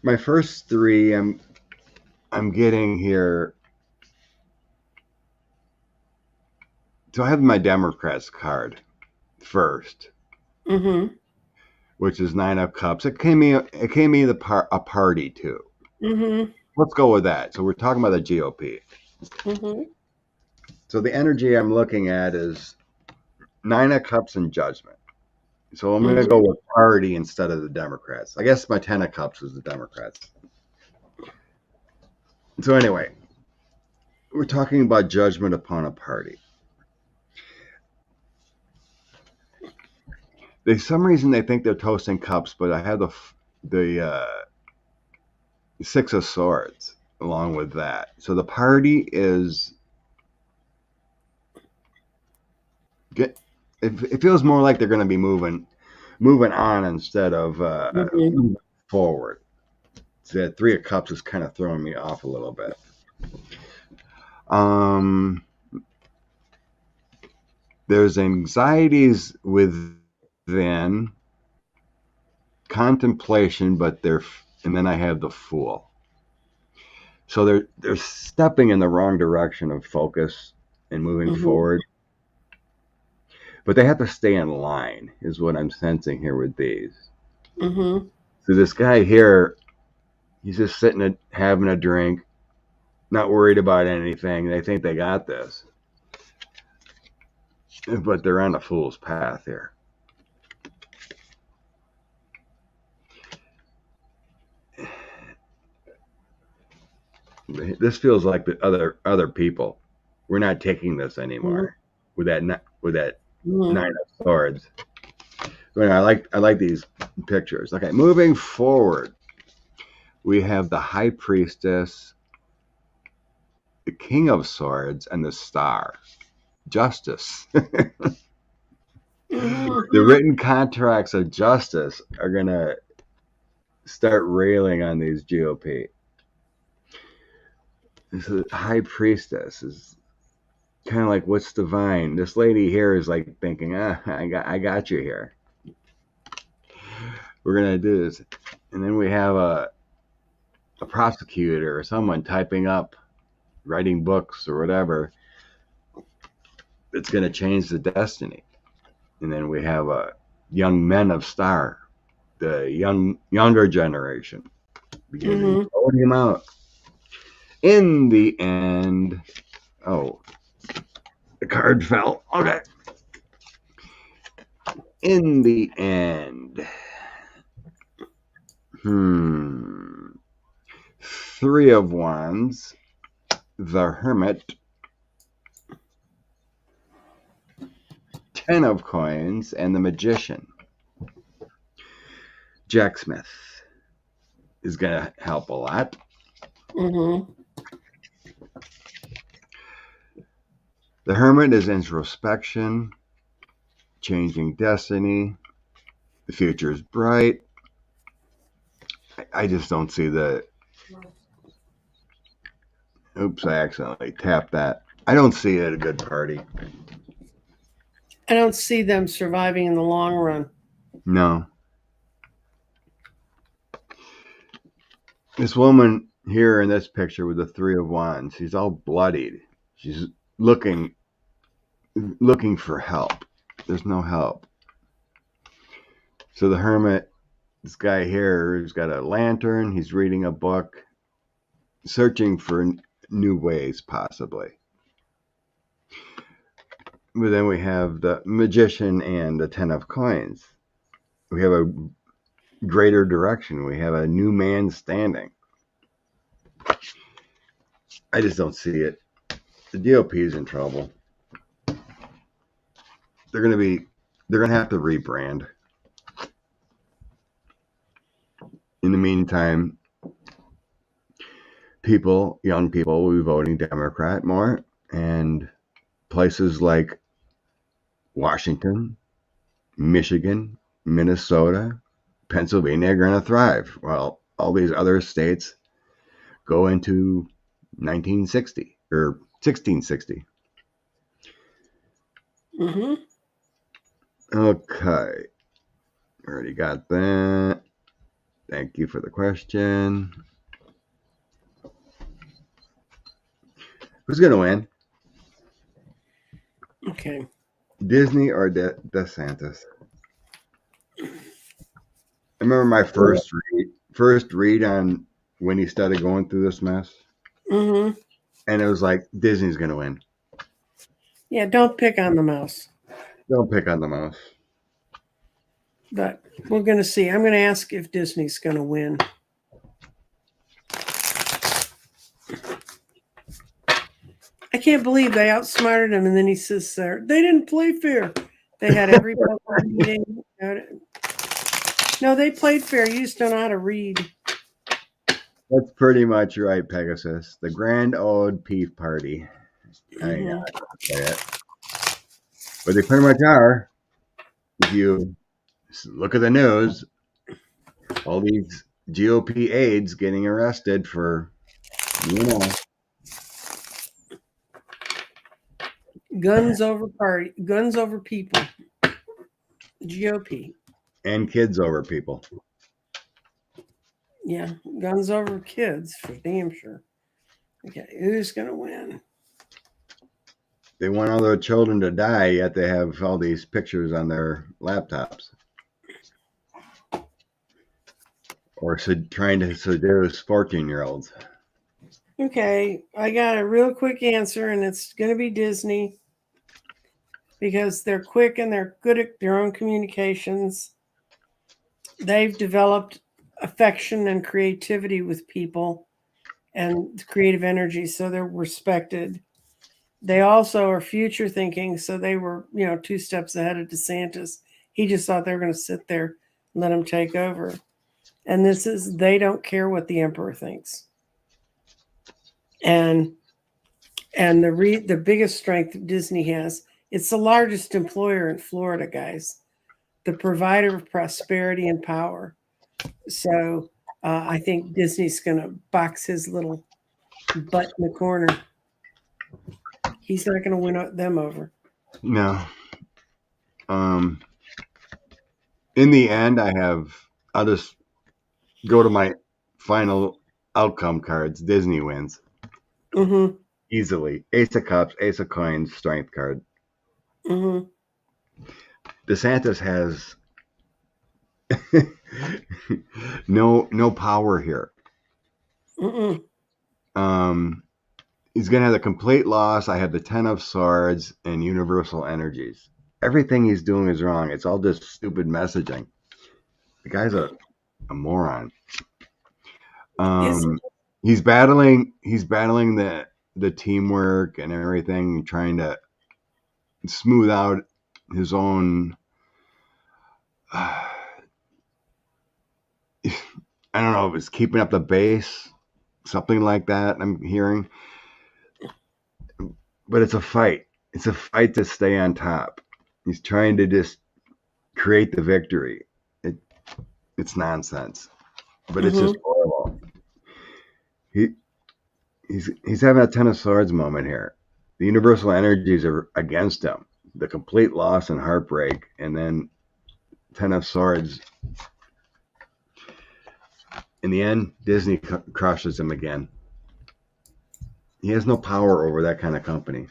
my first three, I'm getting here. So I have my Democrats card first, Mm-hmm. which is 9 of Cups. It came me a party too. Mm-hmm. Let's go with that. So we're talking about the GOP. Mm-hmm. So the energy I'm looking at is 9 of Cups and Judgment. So I'm going to go with party instead of the Democrats. I guess my 10 of Cups is the Democrats. So anyway, we're talking about judgment upon a party. For some reason they think they're toasting cups, but I have the 6 of Swords along with that. So the party is it feels more like they're going to be moving on instead of moving forward. So that 3 of Cups is kind of throwing me off a little bit. There's anxieties within contemplation, but and then I have the Fool. So they're stepping in the wrong direction of focus and moving forward. But they have to stay in line, is what I'm sensing here with these. So this guy here, he's just sitting having a drink, not worried about anything. They think they got this. But they're on a fool's path here. This feels like the other people. We're not taking this anymore with that 9 of Swords. But I like these pictures. Okay, moving forward, we have the High Priestess, the King of Swords, and the Star. Justice. The written contracts of justice are going to start railing on these GOP. This High Priestess is kind of like, what's divine? This lady here is like thinking, I got you here. We're going to do this. And then we have a prosecutor or someone typing up, writing books or whatever that's going to change the destiny. And then we have young men of Star, the younger generation, beginning to vote him out. In the end, the card fell. Okay. In the end, 3 of Wands, the Hermit, 10 of Coins, and the Magician. Jack Smith is going to help a lot. The Hermit is introspection, changing destiny. The future is bright. I just don't see the... Oops, I accidentally tapped that. I don't see it a good party. I don't see them surviving in the long run. No. This woman here in this picture with the 3 of Wands, she's all bloodied. She's looking for help. There's no help. So the Hermit, this guy here who's got a lantern, he's reading a book, searching for new ways possibly. But then we have the Magician and the 10 of Coins. We have a greater direction. We have a new man standing. I just don't see it. The GOP is in trouble. They're going to have to rebrand. In the meantime, young people will be voting Democrat more, and places like Washington, Michigan, Minnesota, Pennsylvania are going to thrive. Well, all these other states go into 1960 or 1660. Mm-hmm. Okay. Already got that. Thank you for the question. Who's going to win? Okay. Disney or DeSantis? I remember my first read on when he started going through this mess. Mm-hmm. And it was like, Disney's going to win. Yeah, don't pick on the mouse. Don't pick on the mouse. But we're going to see. I'm going to ask if Disney's going to win. I can't believe they outsmarted him. And then he says, they didn't play fair. They had every meeting. No, they played fair. You just don't know how to read. That's pretty much right, Pegasus. The Grand Old Peace Party. Mm-hmm. I know, I can't say it. But they pretty much are. If you look at the news, all these GOP aides getting arrested for, Guns over people. GOP. And kids over people. Yeah, guns over kids for damn sure. Okay, who's going to win? They want all their children to die, yet they have all these pictures on their laptops. Or trying to seduce 14-year-olds. Okay, I got a real quick answer, and it's going to be Disney because they're quick and they're good at their own communications. They've developed affection and creativity with people and creative energy, so they're respected. They also are future thinking, so they were, 2 steps ahead of DeSantis. He just thought they were going to sit there and let him take over. And they don't care what the emperor thinks. And the biggest strength Disney has, it's the largest employer in Florida, guys, the provider of prosperity and power. So I think Disney's going to box his little butt in the corner. He's not going to win them over. No. In the end, I'll just go to my final outcome cards. Disney wins. Mm-hmm. Easily. Ace of Cups, Ace of Coins, Strength card. Mm-hmm. DeSantis has no power here. Mm-mm. He's going to have a complete loss. I have the 10 of Swords and Universal Energies. Everything he's doing is wrong. It's all just stupid messaging. The guy's a moron. He's battling the teamwork and everything, trying to smooth out his own I don't know if it's keeping up the base, something like that I'm hearing. But it's a fight. It's a fight to stay on top. He's trying to just create the victory. It's nonsense. But it's just horrible. He's having a 10 of Swords moment here. The universal energies are against him. The complete loss and heartbreak, and then 10 of Swords. In the end, Disney crushes him again. He has no power over that kind of company.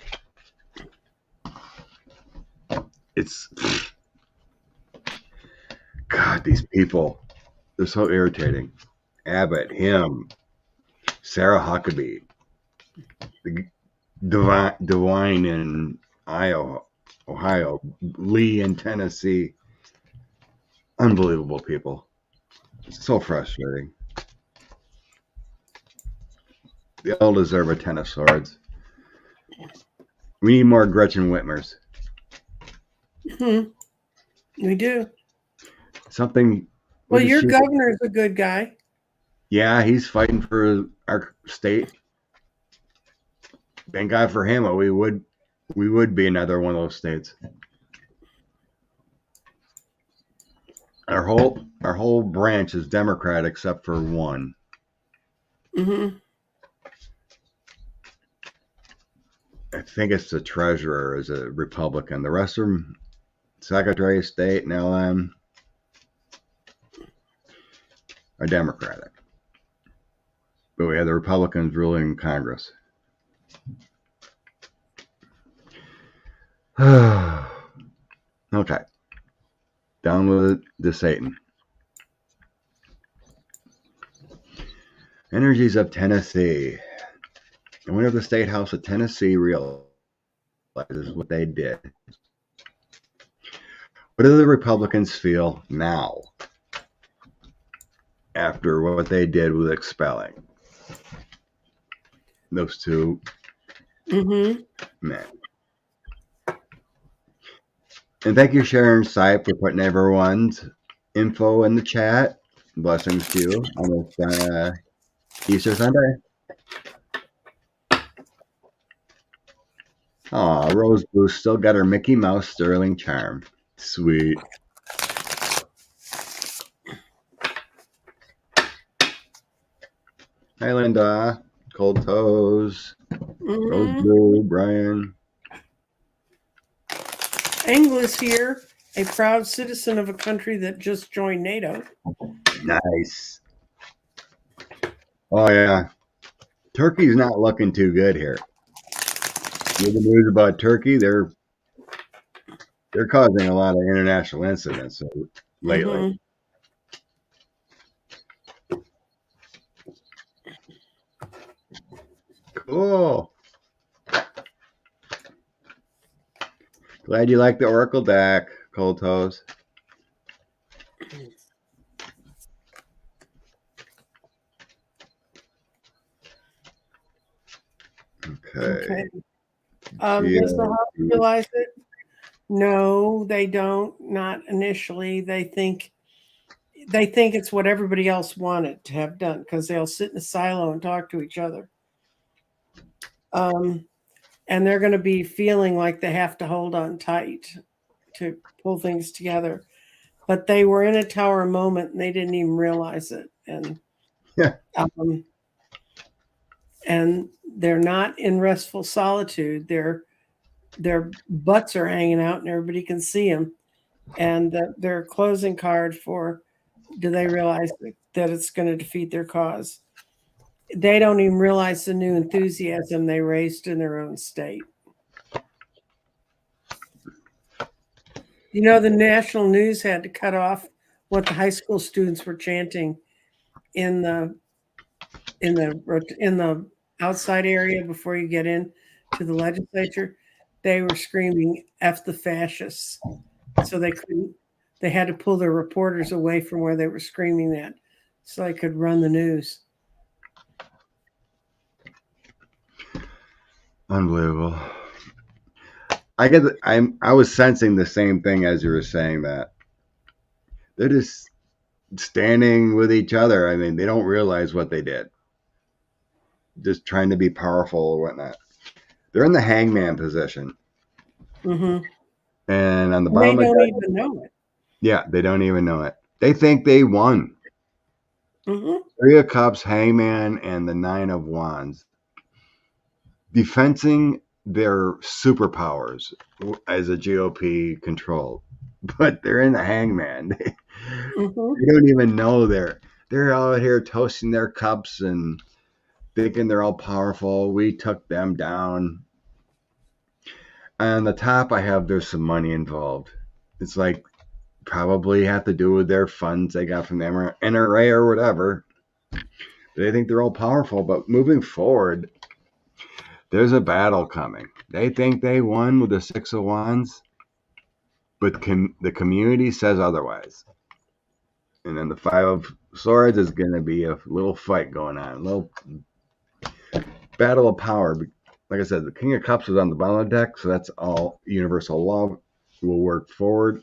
God, these people, they're so irritating. Abbott, him, Sarah Huckabee, DeWine in Ohio, Lee in Tennessee. Unbelievable people. It's so frustrating. They all deserve a 10 of Swords. We need more Gretchen Whitmers. We do. Well, your governor's a good guy. Yeah, he's fighting for our state. Thank God for him. We would be another one of those states. Our whole branch is Democrat except for one. Mm-hmm. I think it's the treasurer is a Republican. The rest of them, Secretary of State and LM, are Democratic. But we have the Republicans ruling Congress. Okay. Down with the Satan. Energies of Tennessee. I wonder if the State House of Tennessee realizes what they did. What do the Republicans feel now after what they did with expelling those two men? And thank you, Sharon Sipe, for putting everyone's info in the chat. Blessings to you on this Easter Sunday. Aw, Rose Blue still got her Mickey Mouse sterling charm. Sweet. Hi, Linda. Cold Toes. Rose Blue, Brian. Angla's here, a proud citizen of a country that just joined NATO. Nice. Oh, yeah. Turkey's not looking too good here. With the news about Turkey, they're causing a lot of international incidents lately. Cool. Glad you like the Oracle deck, Cold Toes. Okay. Does the House realize it? No, they don't. Not initially. They think it's what everybody else wanted to have done because they'll sit in a silo and talk to each other. And they're going to be feeling like they have to hold on tight to pull things together. But they were in a tower moment and they didn't even realize it. And and they're not in restful solitude. Their butts are hanging out and everybody can see them. And their closing card for, do they realize that it's going to defeat their cause? They don't even realize the new enthusiasm they raised in their own state. You know, the national news had to cut off what the high school students were chanting in the outside area before you get in to the legislature. They were screaming "F the fascists," so they had to pull their reporters away from where they were screaming that, so they could run the news. Unbelievable. I was sensing the same thing as you were saying that. They're just standing with each other. I mean, they don't realize what they did. Just trying to be powerful or whatnot. They're in the hangman position. Mm-hmm. And on the bottom, they don't even know it. Yeah, they don't even know it. They think they won. Mm-hmm. Three of Cups, Hangman, and the Nine of Wands. Defending their superpowers as a GOP control, but they're in the hangman. They don't even know they're out here toasting their cups and thinking they're all powerful. We took them down. On the top, there's some money involved. It's like probably have to do with their funds they got from the NRA or whatever. They think they're all powerful, but moving forward, there's a battle coming. They think they won with the Six of Wands, but the community says otherwise. And then the Five of Swords is going to be a little fight going on, a little battle of power. Like I said, the King of Cups is on the bottom of the deck, so that's all universal law will work forward.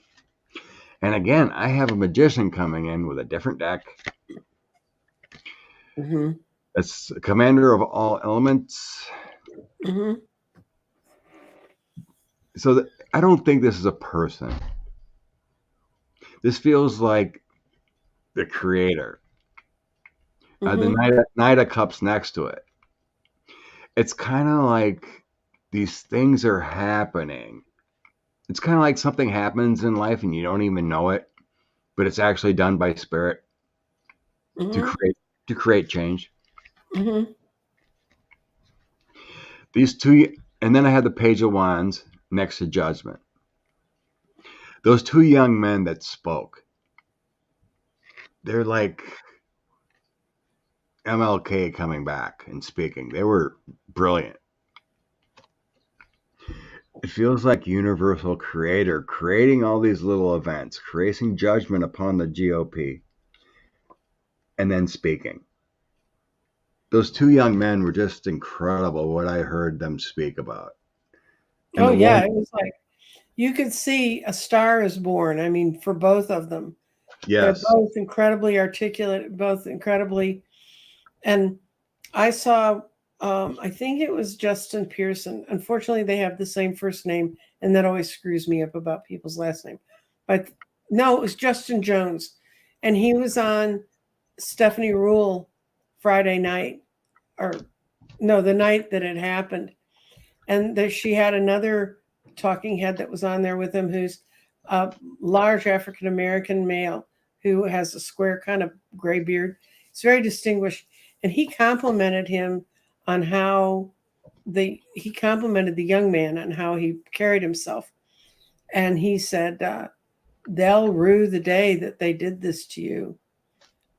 And again, I have a magician coming in with a different deck. Mm-hmm. It's a commander of all elements. Mm-hmm. So I don't think this is a person. This feels like the creator. The Knight of Cups next to it. It's kind of like these things are happening. It's kind of like something happens in life and you don't even know it, but it's actually done by spirit Mm-hmm. to create change. Mm-hmm. These two, and then I had the Page of Wands next to Judgment. Those two young men that spoke, they're like MLK coming back and speaking. They were brilliant. It feels like universal creator creating all these little events, creating judgment upon the GOP, and then speaking. Those two young men were just incredible what I heard them speak about. And Oh the yeah, one, it was like you could see a star is born. I mean, for both of them, they're yes, both incredibly articulate, both incredibly. And I saw, I think it was Justin Pearson. Unfortunately, they have the same first name, and that always screws me up about people's last name. But no, it was Justin Jones, and he was on Stephanie Rule Friday night, or no, the night that it happened, and there, she had another talking head that was on there with him, who's a large African American male who has a square kind of gray beard. It's very distinguished, and he complimented him on how he complimented the young man on how he carried himself, and he said, "They'll rue the day that they did this to you."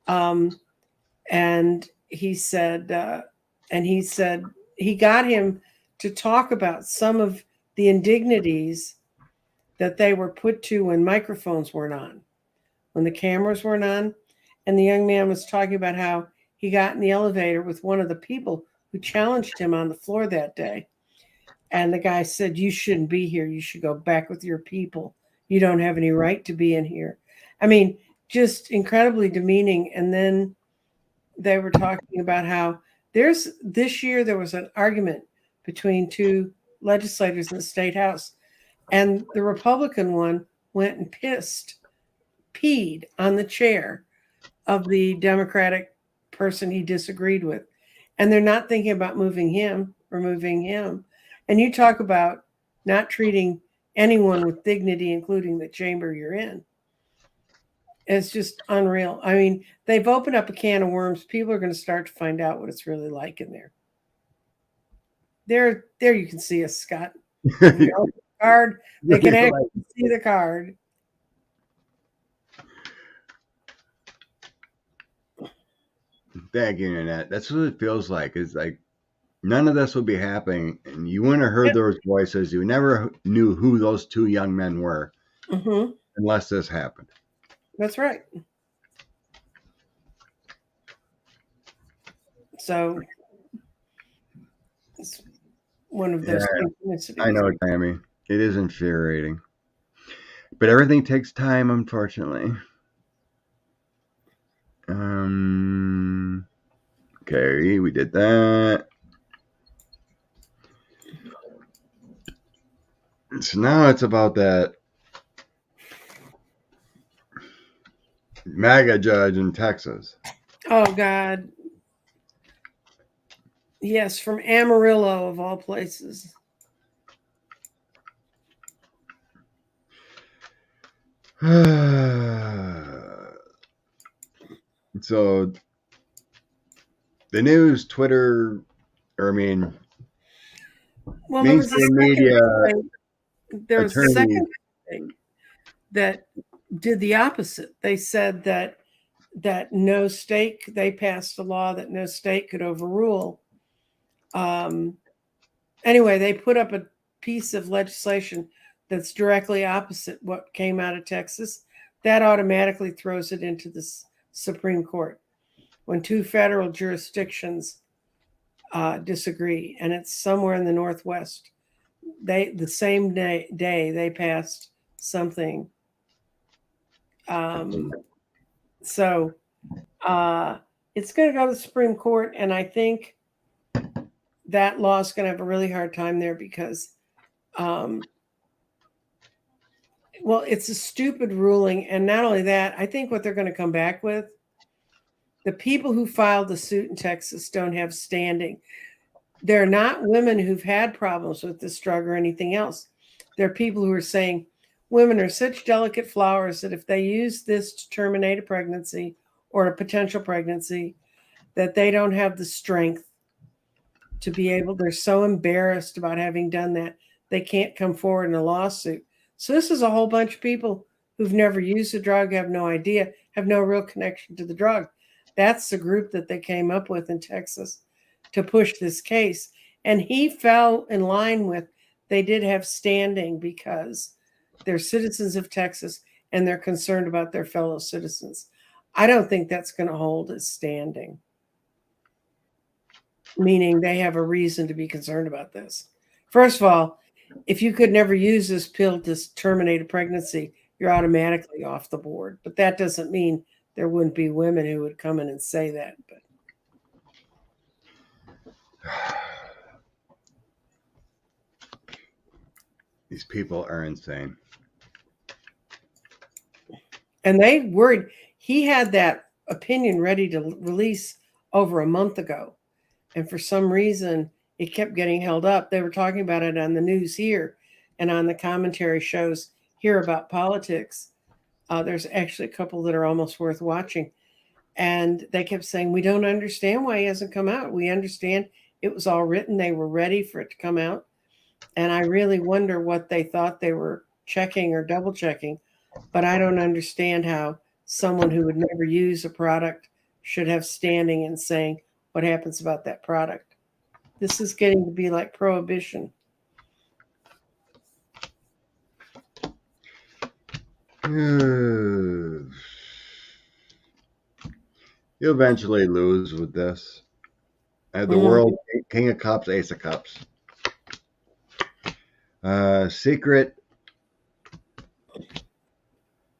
And he said, he got him to talk about some of the indignities that they were put to when microphones weren't on, when the cameras weren't on. And the young man was talking about how he got in the elevator with one of the people who challenged him on the floor that day. And the guy said, "You shouldn't be here. You should go back with your people. You don't have any right to be in here." I mean, just incredibly demeaning. And then they were talking about how this year there was an argument between two legislators in the state house, and the Republican one went and peed on the chair of the Democratic person he disagreed with. And they're not thinking about removing him. And you talk about not treating anyone with dignity, including the chamber you're in. It's just unreal. I mean, they've opened up a can of worms. People are going to start to find out what it's really like in there. There you can see us, Scott. If we open the card, they can actually see the card. thank you, Nanette. That's what it feels like. It's like none of this would be happening, and you wouldn't have heard those voices. You never knew who those two young men were unless this happened. That's right. So it's one of those synchronicities. I know, Tammy. It is infuriating. But everything takes time, unfortunately. Okay, we did that. So now it's about that MAGA judge in Texas. Oh, God. Yes, from Amarillo, of all places. So the news, Twitter, mainstream media, there was a second thing that did the opposite. They said that no state, they passed a law that no state could overrule. Anyway, they put up a piece of legislation that's directly opposite what came out of Texas. That automatically throws it into the Supreme Court when two federal jurisdictions disagree, and it's somewhere in the Northwest. The same day they passed something. So it's going to go to the Supreme Court, and I think that law is going to have a really hard time there because, well, it's a stupid ruling. And not only that, I think what they're going to come back with, the people who filed the suit in Texas don't have standing. they're not women who've had problems with this drug or anything else. They're people who are saying women are such delicate flowers that if they use this to terminate a pregnancy or a potential pregnancy, that they don't have the strength to be able, they're so embarrassed about having done that, they can't come forward in a lawsuit. So this is a whole bunch of people who've never used the drug, have no idea, have no real connection to the drug. That's the group that they came up with in Texas to push this case. And he fell in line with, they did have standing because they're citizens of Texas and they're concerned about their fellow citizens. I don't think that's going to hold as standing, meaning they have a reason to be concerned about this. First of all, if you could never use this pill to terminate a pregnancy, you're automatically off the board. But that doesn't mean there wouldn't be women who would come in and say that. But these people are insane. And they worried. He had that opinion ready to release over a month ago. And for some reason, it kept getting held up. They were talking about it on the news here and on the commentary shows here about politics. There's actually a couple that are almost worth watching. And they kept saying, we don't understand why he hasn't come out. We understand it was all written. They were ready for it to come out. And I really wonder what they thought they were checking or double checking. But I don't understand how someone who would never use a product should have standing and saying what happens about that product. This is getting to be like prohibition. You eventually lose with this. The world, King of Cups, Ace of Cups. Secret,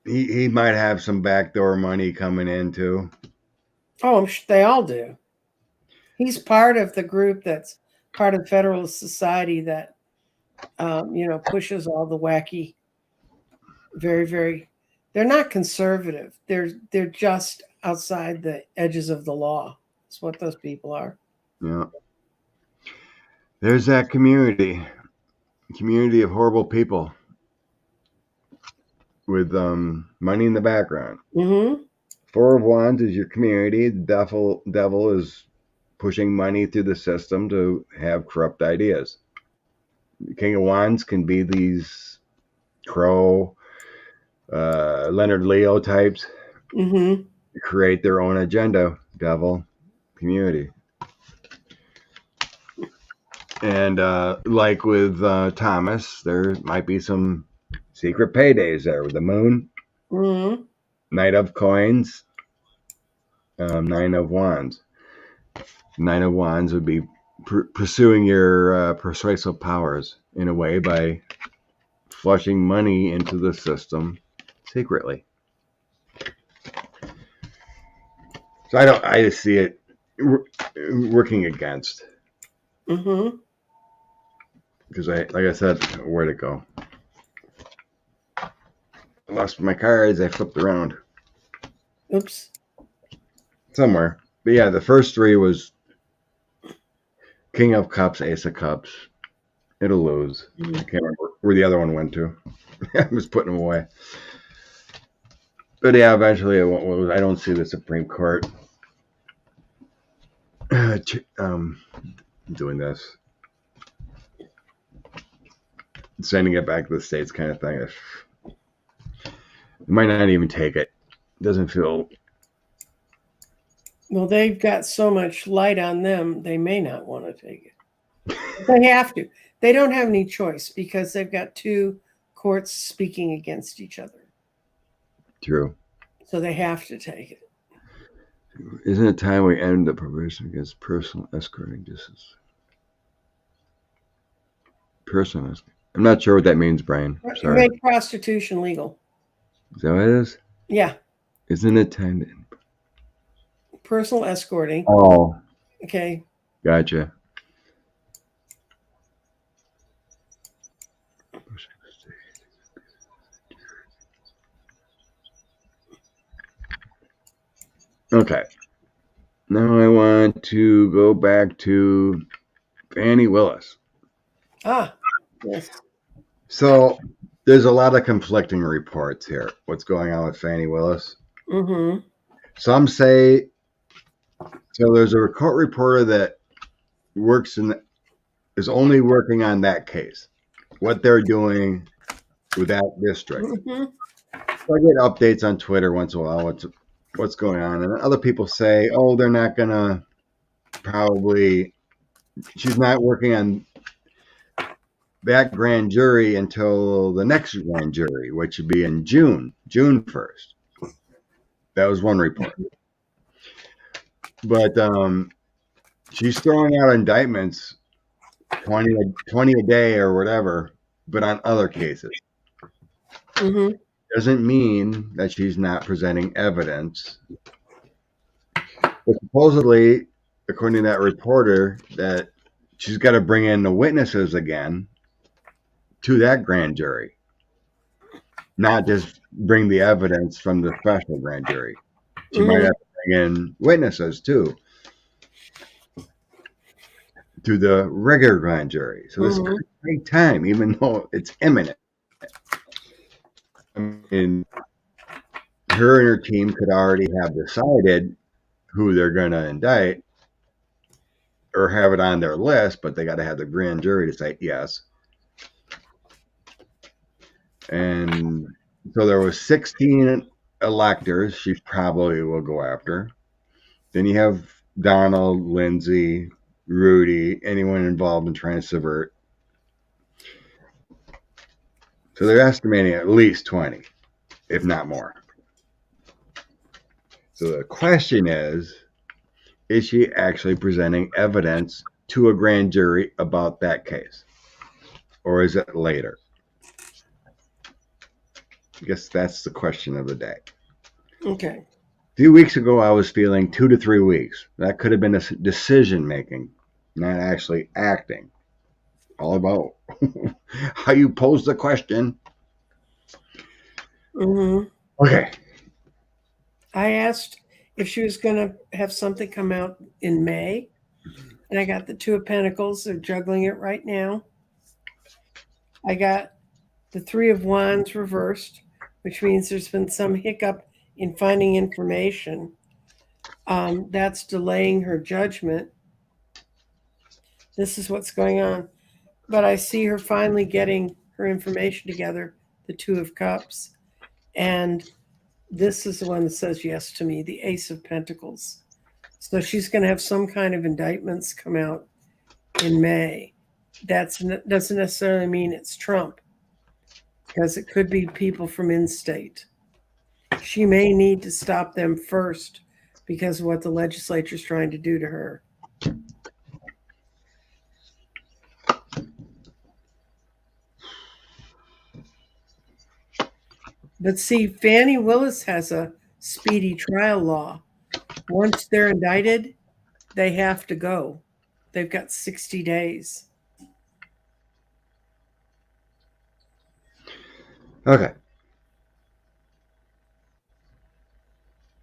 he might have some backdoor money coming in too. Oh, they all do. He's part of the group that's part of Federalist Society that, pushes all the wacky, very, very, they're not conservative. They're just outside the edges of the law. That's what those people are. Yeah. There's that community of horrible people with money in the background. Mm-hmm. Four of Wands is your community. The devil is pushing money through the system to have corrupt ideas. The King of Wands can be these Crow, Leonard Leo types. Mm-hmm. Create their own agenda. Devil community. And like with Thomas, there might be some secret paydays there with the moon. Mm-hmm. Knight of Coins. Nine of Wands. Nine of Wands would be pursuing your persuasive powers in a way by flushing money into the system secretly. So I just see it working against. Mm-hmm. Because like I said, where'd it go? I lost my cards. I flipped around. Oops. Somewhere. But yeah, the first three was King of Cups, Ace of Cups. It'll lose. I can't remember where the other one went to. I was putting them away. But yeah, eventually it won't lose. I don't see the Supreme Court doing this. Sending it back to the states kind of thing. They might not even take it. It doesn't feel... Well, they've got so much light on them, they may not want to take it. They have to. They don't have any choice because they've got two courts speaking against each other. True. So they have to take it. Isn't it time we end the prohibition against personal escorting distance? Personal escorting. I'm not sure what that means, Brian. Sorry. Make prostitution legal. Is that what it is? Yeah. Isn't it time to end? Personal escorting. Oh. Okay. Gotcha. Okay. Now I want to go back to Fani Willis. Ah, yes. So there's a lot of conflicting reports here. What's going on with Fani Willis? Mm-hmm. Some say, so there's a court reporter that is only working on that case, what they're doing with that district. Mm-hmm. So I get updates on Twitter once in a while, what's going on. And other people say, oh, they're not going to she's not working on that grand jury until the next grand jury, which would be in June 1st. That was one report. But she's throwing out indictments, 20 a day or whatever, but on other cases. Mm-hmm. Doesn't mean that she's not presenting evidence. But supposedly, according to that reporter, that she's got to bring in the witnesses again to that grand jury, not just bring the evidence from the special grand jury. She might have to bring in witnesses too to the regular grand jury. So this could take time, even though it's imminent. I mean, her and her team could already have decided who they're going to indict or have it on their list, but they got to have the grand jury to say yes. And so there was 16 electors she probably will go after. Then you have Donald, Lindsay, Rudy, anyone involved in trying to subvert. So they're estimating at least 20, if not more. So the question is she actually presenting evidence to a grand jury about that case? Or is it later? I guess that's the question of the day. Okay. A few weeks ago, I was feeling 2 to 3 weeks. That could have been a decision making, not actually acting. All about how you pose the question. Mm-hmm. Okay. I asked if she was going to have something come out in May, and I got the Two of Pentacles. They're juggling it right now. I got the Three of Wands reversed, which means there's been some hiccup in finding information. That's delaying her judgment. This is what's going on. But I see her finally getting her information together, the Two of Cups. And this is the one that says yes to me, the Ace of Pentacles. So she's going to have some kind of indictments come out in May. That doesn't necessarily mean it's Trump, because it could be people from in-state. She may need to stop them first because of what the legislature is trying to do to her. But see, Fani Willis has a speedy trial law. Once they're indicted, they have to go. They've got 60 days. Okay.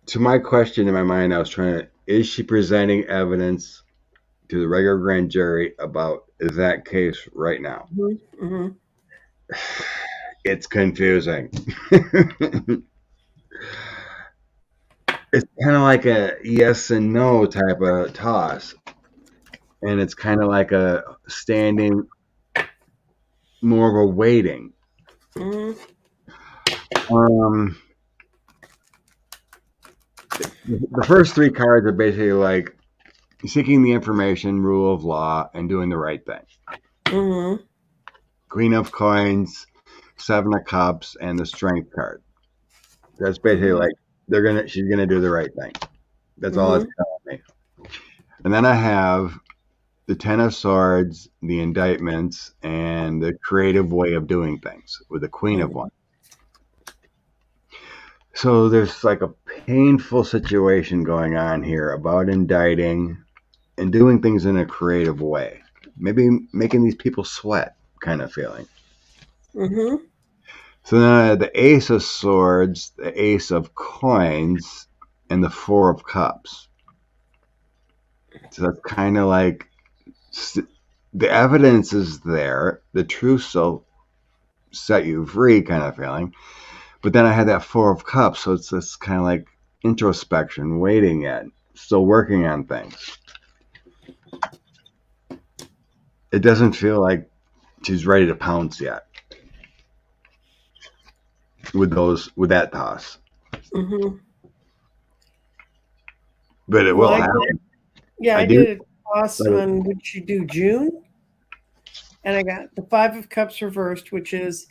So my question in my mind, I was is she presenting evidence to the regular grand jury about that case right now? Mm-hmm. Mm-hmm. It's confusing. It's kind of like a yes and no type of toss. And it's kind of like a standing, more of a waiting. Mm-hmm. The first three cards are basically like seeking the information, rule of law, and doing the right thing. Mm-hmm. Queen of Coins, Seven of Cups, and the Strength card. That's basically like she's gonna do the right thing. That's all it's telling me. And then I have the Ten of Swords, the indictments, and the creative way of doing things with the Queen of Wands. So there's like a painful situation going on here about indicting and doing things in a creative way. Maybe making these people sweat kind of feeling. Mm-hmm. So then I had the Ace of Swords, the Ace of Coins, and the Four of Cups. So that's kind of like the evidence is there. The truth will set you free kind of feeling. But then I had that Four of Cups, so it's this kind of like introspection, waiting yet, still working on things. It doesn't feel like she's ready to pounce yet with that toss. Mm-hmm. But it will happen. I did a toss on would she do June, and I got the Five of Cups reversed, which is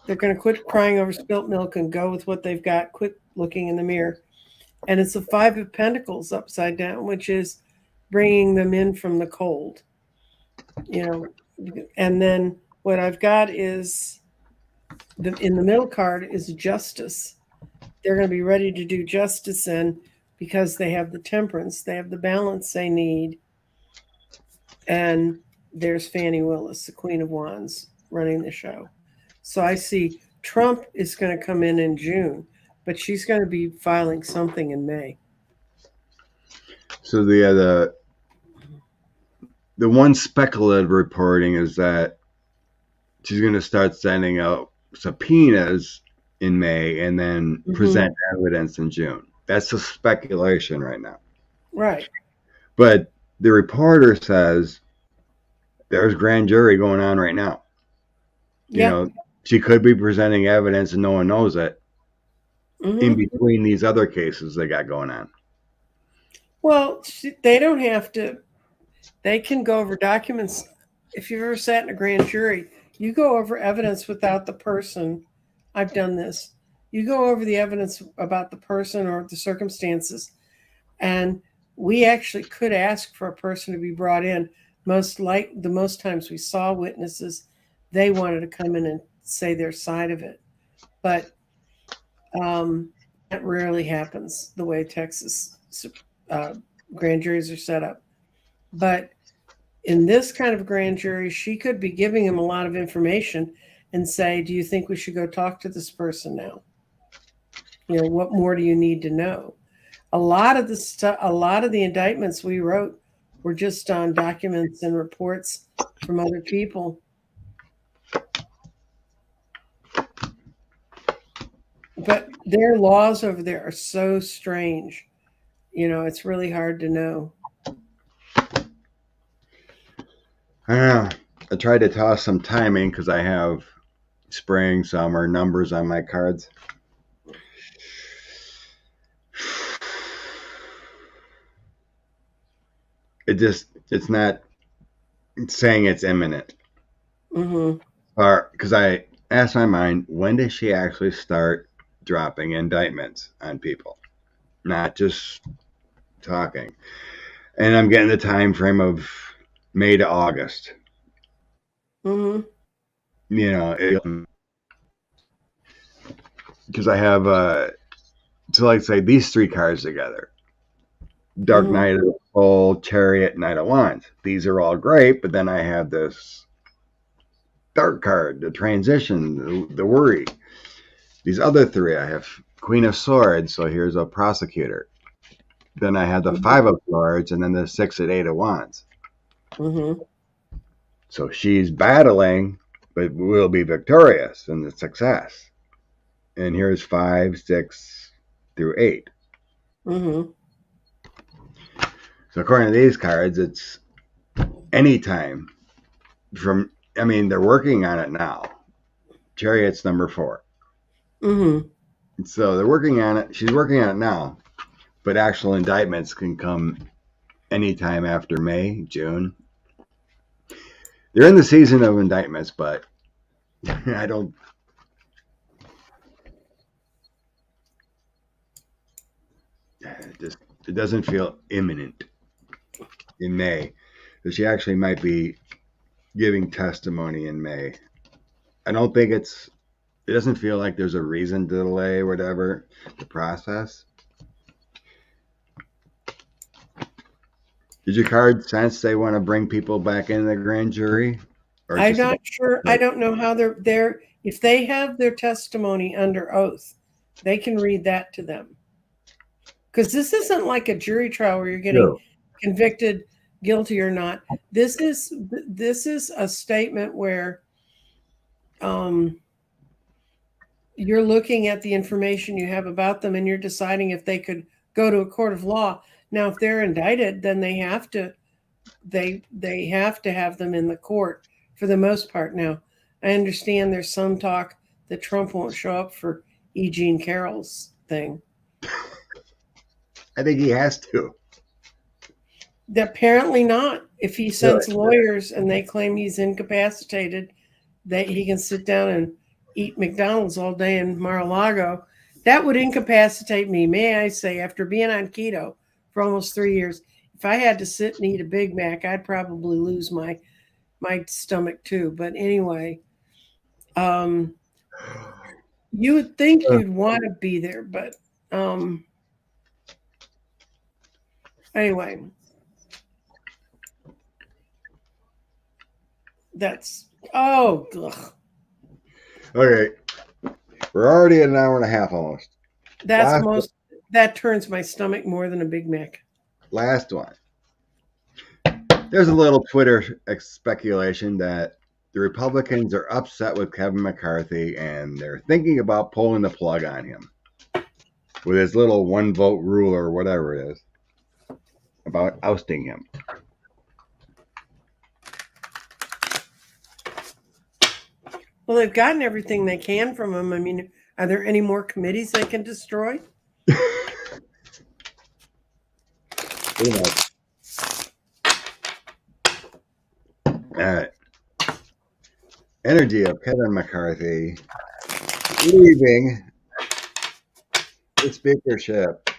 they're going to quit crying over spilt milk and go with what they've got. Quit looking in the mirror, and it's the Five of Pentacles upside down, which is bringing them in from the cold. You know, and then what I've got is in the middle card is Justice. They're going to be ready to do justice, and because they have the temperance, they have the balance they need. And there's Fani Willis, the Queen of Wands, running the show. So I see Trump is going to come in June, but she's going to be filing something in May. So the one speculative reporting is that she's going to start sending out subpoenas in May and then present evidence in June. That's the speculation right now. Right. But the reporter says there's grand jury going on right now. You know, she could be presenting evidence and no one knows it in between these other cases they got going on. Well, they don't have to. They can go over documents. If you've ever sat in a grand jury, you go over evidence without the person. I've done this. You go over the evidence about the person or the circumstances. And we actually could ask for a person to be brought in. The most times we saw witnesses, they wanted to come in and say their side of it. But that rarely happens the way Texas grand juries are set up. But in this kind of grand jury, she could be giving him a lot of information and say, do you think we should go talk to this person now? You know, what more do you need to know? A lot of the indictments we wrote were just on documents and reports from other people. But their laws over there are so strange. You know, it's really hard to know. I don't know. I tried to toss some timing because I have spring, summer numbers on my cards. It's not saying it's imminent. Or because I asked my mind, when does she actually start dropping indictments on people, not just talking? And I'm getting the time frame of May to August. You know, because I have so like say these three cards together: Dark Knight of the Soul, Chariot, Knight of Wands. These are all great, but then I have this dark card, the transition, the worry. These other three, I have Queen of Swords, so here's a prosecutor. Then I have the Five of Swords, and then the Six and Eight of Wands. So she's battling, but will be victorious in the success. And here's 5, 6 through 8. So according to these cards, it's anytime from, I mean, they're working on it now. Chariot's number 4. So they're working on it. She's working on it now. But actual indictments can come anytime after May, June. They're in the season of indictments, but I don't. It doesn't feel imminent in May. So she actually might be giving testimony in May. I don't think it doesn't feel like there's a reason to delay or whatever the process. Did your card sense they want to bring people back into the grand jury? I'm not sure. I don't know how they're if they have their testimony under oath, they can read that to them. Because this isn't like a jury trial where you're getting convicted guilty or not. This is a statement where you're looking at the information you have about them and you're deciding if they could go to a court of law. Now, if they're indicted, then they have to have them in the court for the most part. Now, I understand there's some talk that Trump won't show up for E. Jean Carroll's thing. I think he has to. Apparently not. If he sends lawyers and they claim he's incapacitated, that he can sit down and eat McDonald's all day in Mar-a-Lago, that would incapacitate me. May I say, after being on keto for almost 3 years, if I had to sit and eat a Big Mac, I'd probably lose my stomach too. But anyway, you would think you'd want to be there, but anyway, that's ugh. Okay, we're already at an hour and a half almost. That turns my stomach more than a Big Mac. Last one. There's a little Twitter speculation that the Republicans are upset with Kevin McCarthy and they're thinking about pulling the plug on him with his little one vote rule or whatever it is about ousting him. Well, they've gotten everything they can from him. I mean, are there any more committees they can destroy? All right. Energy of Kevin McCarthy leaving the speakership.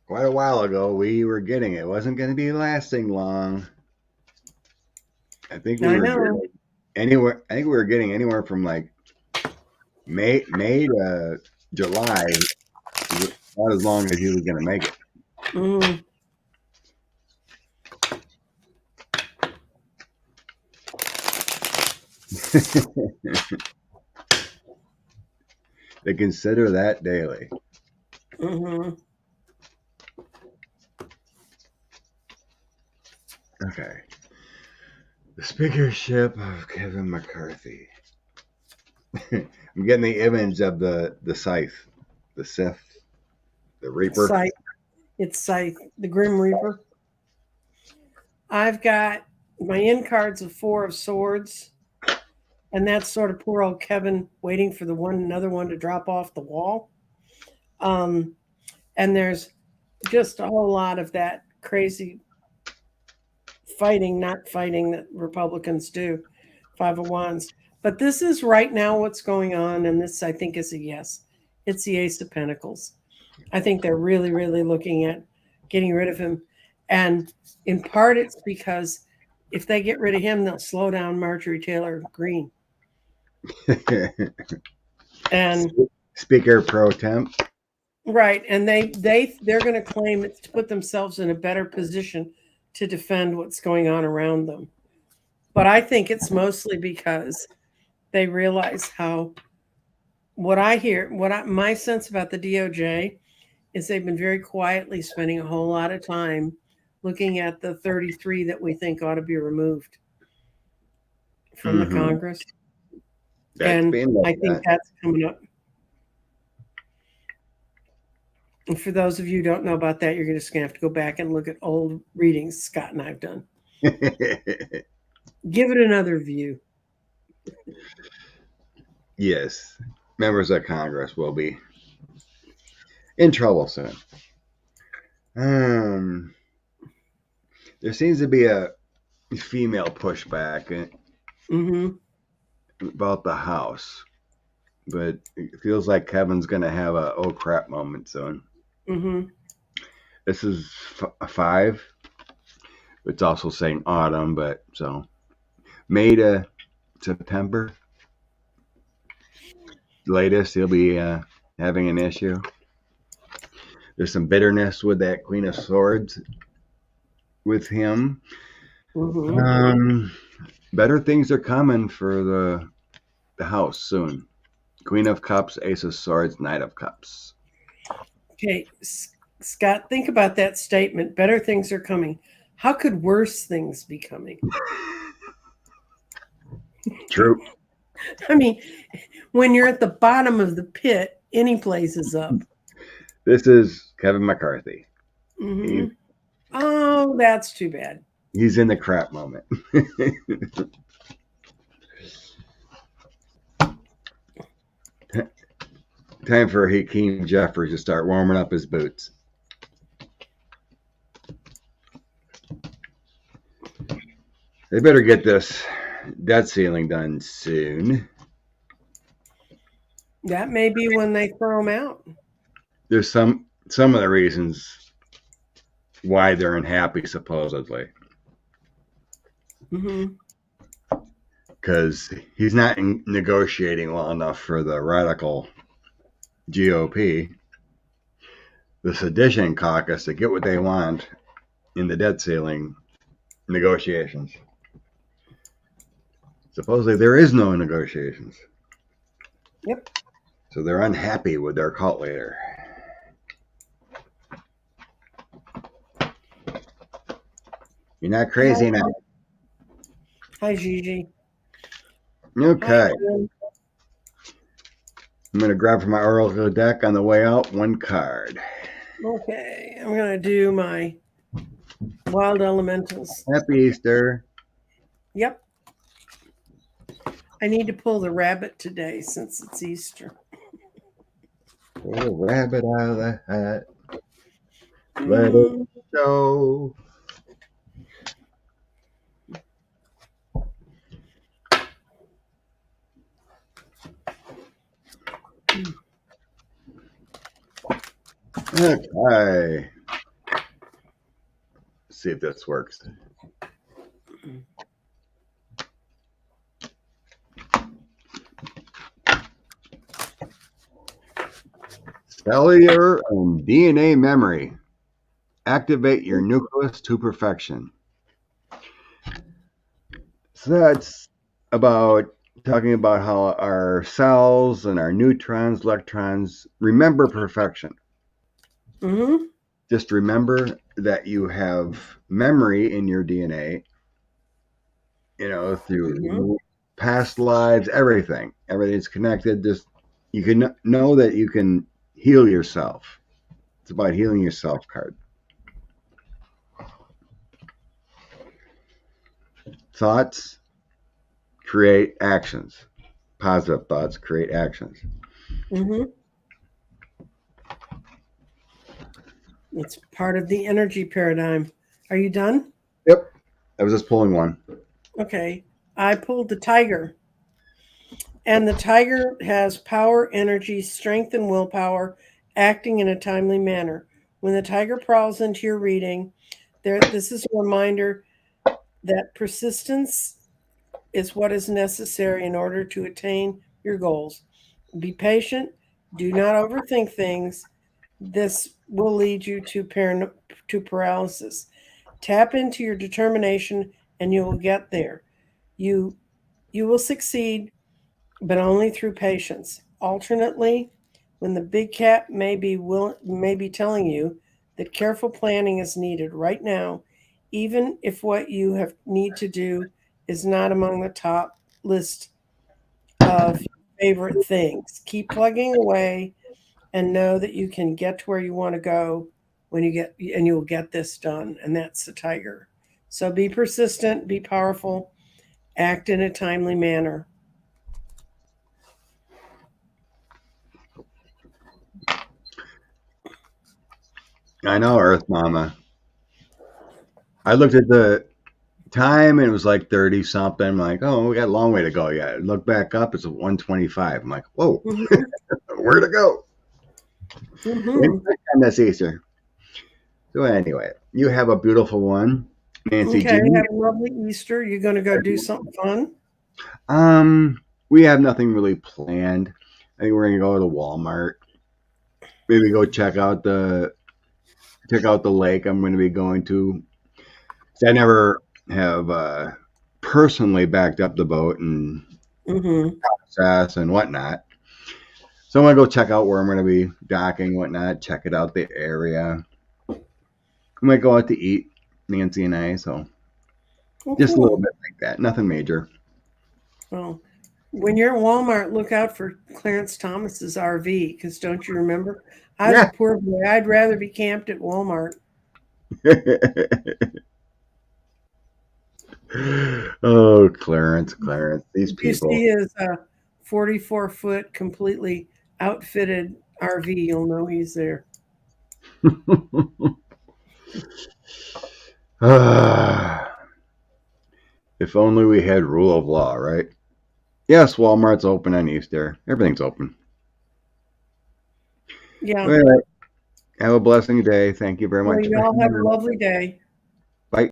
Quite a while ago, we were getting it. It wasn't going to be lasting long. I think we were getting anywhere from like May to July. Not as long as he was going to make it. Mm. They consider that daily. Mm-hmm. Okay. The speakership of Kevin McCarthy. I'm getting the image of the scythe, the Sith, the Reaper. Scythe. It's Scythe, the Grim Reaper. I've got my end cards of 4 of Swords, and that's sort of poor old Kevin waiting for another one to drop off the wall. And there's just a whole lot of that crazy not fighting that Republicans do, 5 of Wands. But this is right now what's going on, and this, I think, is a yes. It's the Ace of Pentacles. I think they're really, really looking at getting rid of him. And in part, it's because if they get rid of him, they'll slow down Marjorie Taylor Greene. And Speaker pro temp. Right. And they're going to claim it's to put themselves in a better position to defend what's going on around them. But I think it's mostly because they realize my sense about the DOJ is they've been very quietly spending a whole lot of time looking at the 33 that we think ought to be removed from the Congress. And I think that's coming up. And for those of you who don't know about that, you're just going to have to go back and look at old readings Scott and I've done. Give it another view. Yes. Members of Congress will be in trouble soon. There seems to be a female pushback about the House, but it feels like Kevin's going to have a oh crap moment soon. This is a 5. It's also saying autumn, but so May to September. Latest, he'll be having an issue. There's some bitterness with that Queen of Swords with him. Better things are coming for the House soon. Queen of Cups, Ace of Swords, Knight of Cups. Okay, Scott, think about that statement. Better things are coming. How could worse things be coming? True. I mean, when you're at the bottom of the pit, any place is up. This is Kevin McCarthy. Mm-hmm. Oh, that's too bad. He's in the crap moment. Time for Hakeem Jeffries to start warming up his boots. They better get this debt ceiling done soon. That may be when they throw them out. There's some of the reasons why they're unhappy, supposedly. Because he's not negotiating well enough for the radical GOP, the sedition caucus, to get what they want in the debt ceiling negotiations. Supposedly there is no negotiations. Yep. So they're unhappy with their cult leader. You're not crazy now. Hi, Gigi. Okay. Hi, I'm going to grab from my Oracle deck on the way out one card. Okay, I'm going to do my Wild Elementals. Happy Easter. Yep. I need to pull the rabbit today since it's Easter. Pull the rabbit out of the hat. Let it show. Okay. Let's see if this works. Cellular and DNA memory. Activate your nucleus to perfection. So that's about talking about how our cells and our neutrons, electrons remember perfection. Mm-hmm. Just remember that you have memory in your DNA, through past lives, everything. Everything's connected. Just you can know that you can heal yourself. It's about healing yourself card. Thoughts create actions. Positive thoughts create actions. Mm-hmm. It's part of the energy paradigm. Are you done? Yep. I was just pulling one. Okay. I pulled the tiger. And the tiger has power, energy, strength, and willpower, acting in a timely manner. When the tiger prowls into your reading, this is a reminder that persistence is what is necessary in order to attain your goals. Be patient. Do not overthink things. This will lead you to paralysis. Tap into your determination and you will get there. You will succeed, but only through patience. Alternately, when the big cat may be telling you that careful planning is needed right now, even if what you need to do is not among the top list of favorite things. Keep plugging away and know that you can get to where you want to go and you will get this done. And that's the tiger. So be persistent, be powerful, act in a timely manner. I know, Earth Mama. I looked at the time and it was like 30 something. I'm like, oh, we got a long way to go yet. Look back up, it's 125. I'm like, whoa, where to go? And that's Easter. So anyway, you have a beautiful one, Nancy. Okay, have a lovely Easter. You're going to go do something fun? We have nothing really planned. I think we're going to go to Walmart. Maybe go check out the lake I'm going to be going to. I never have personally backed up the boat and process and whatnot. So I'm going to go check out where I'm going to be docking, whatnot, check it out, the area. I might go out to eat, Nancy and I, so just a little bit like that. Nothing major. Well, when you're at Walmart, look out for Clarence Thomas's RV, because don't you remember? I was a poor boy. I'd rather be camped at Walmart. Oh, Clarence, these people. If you see his 44-foot, completely outfitted RV, you'll know he's there. If only we had rule of law, right? Yes, Walmart's open on Easter. Everything's open. Yeah. All right. Have a blessing day. Thank you very much. Well, you all have a lovely day.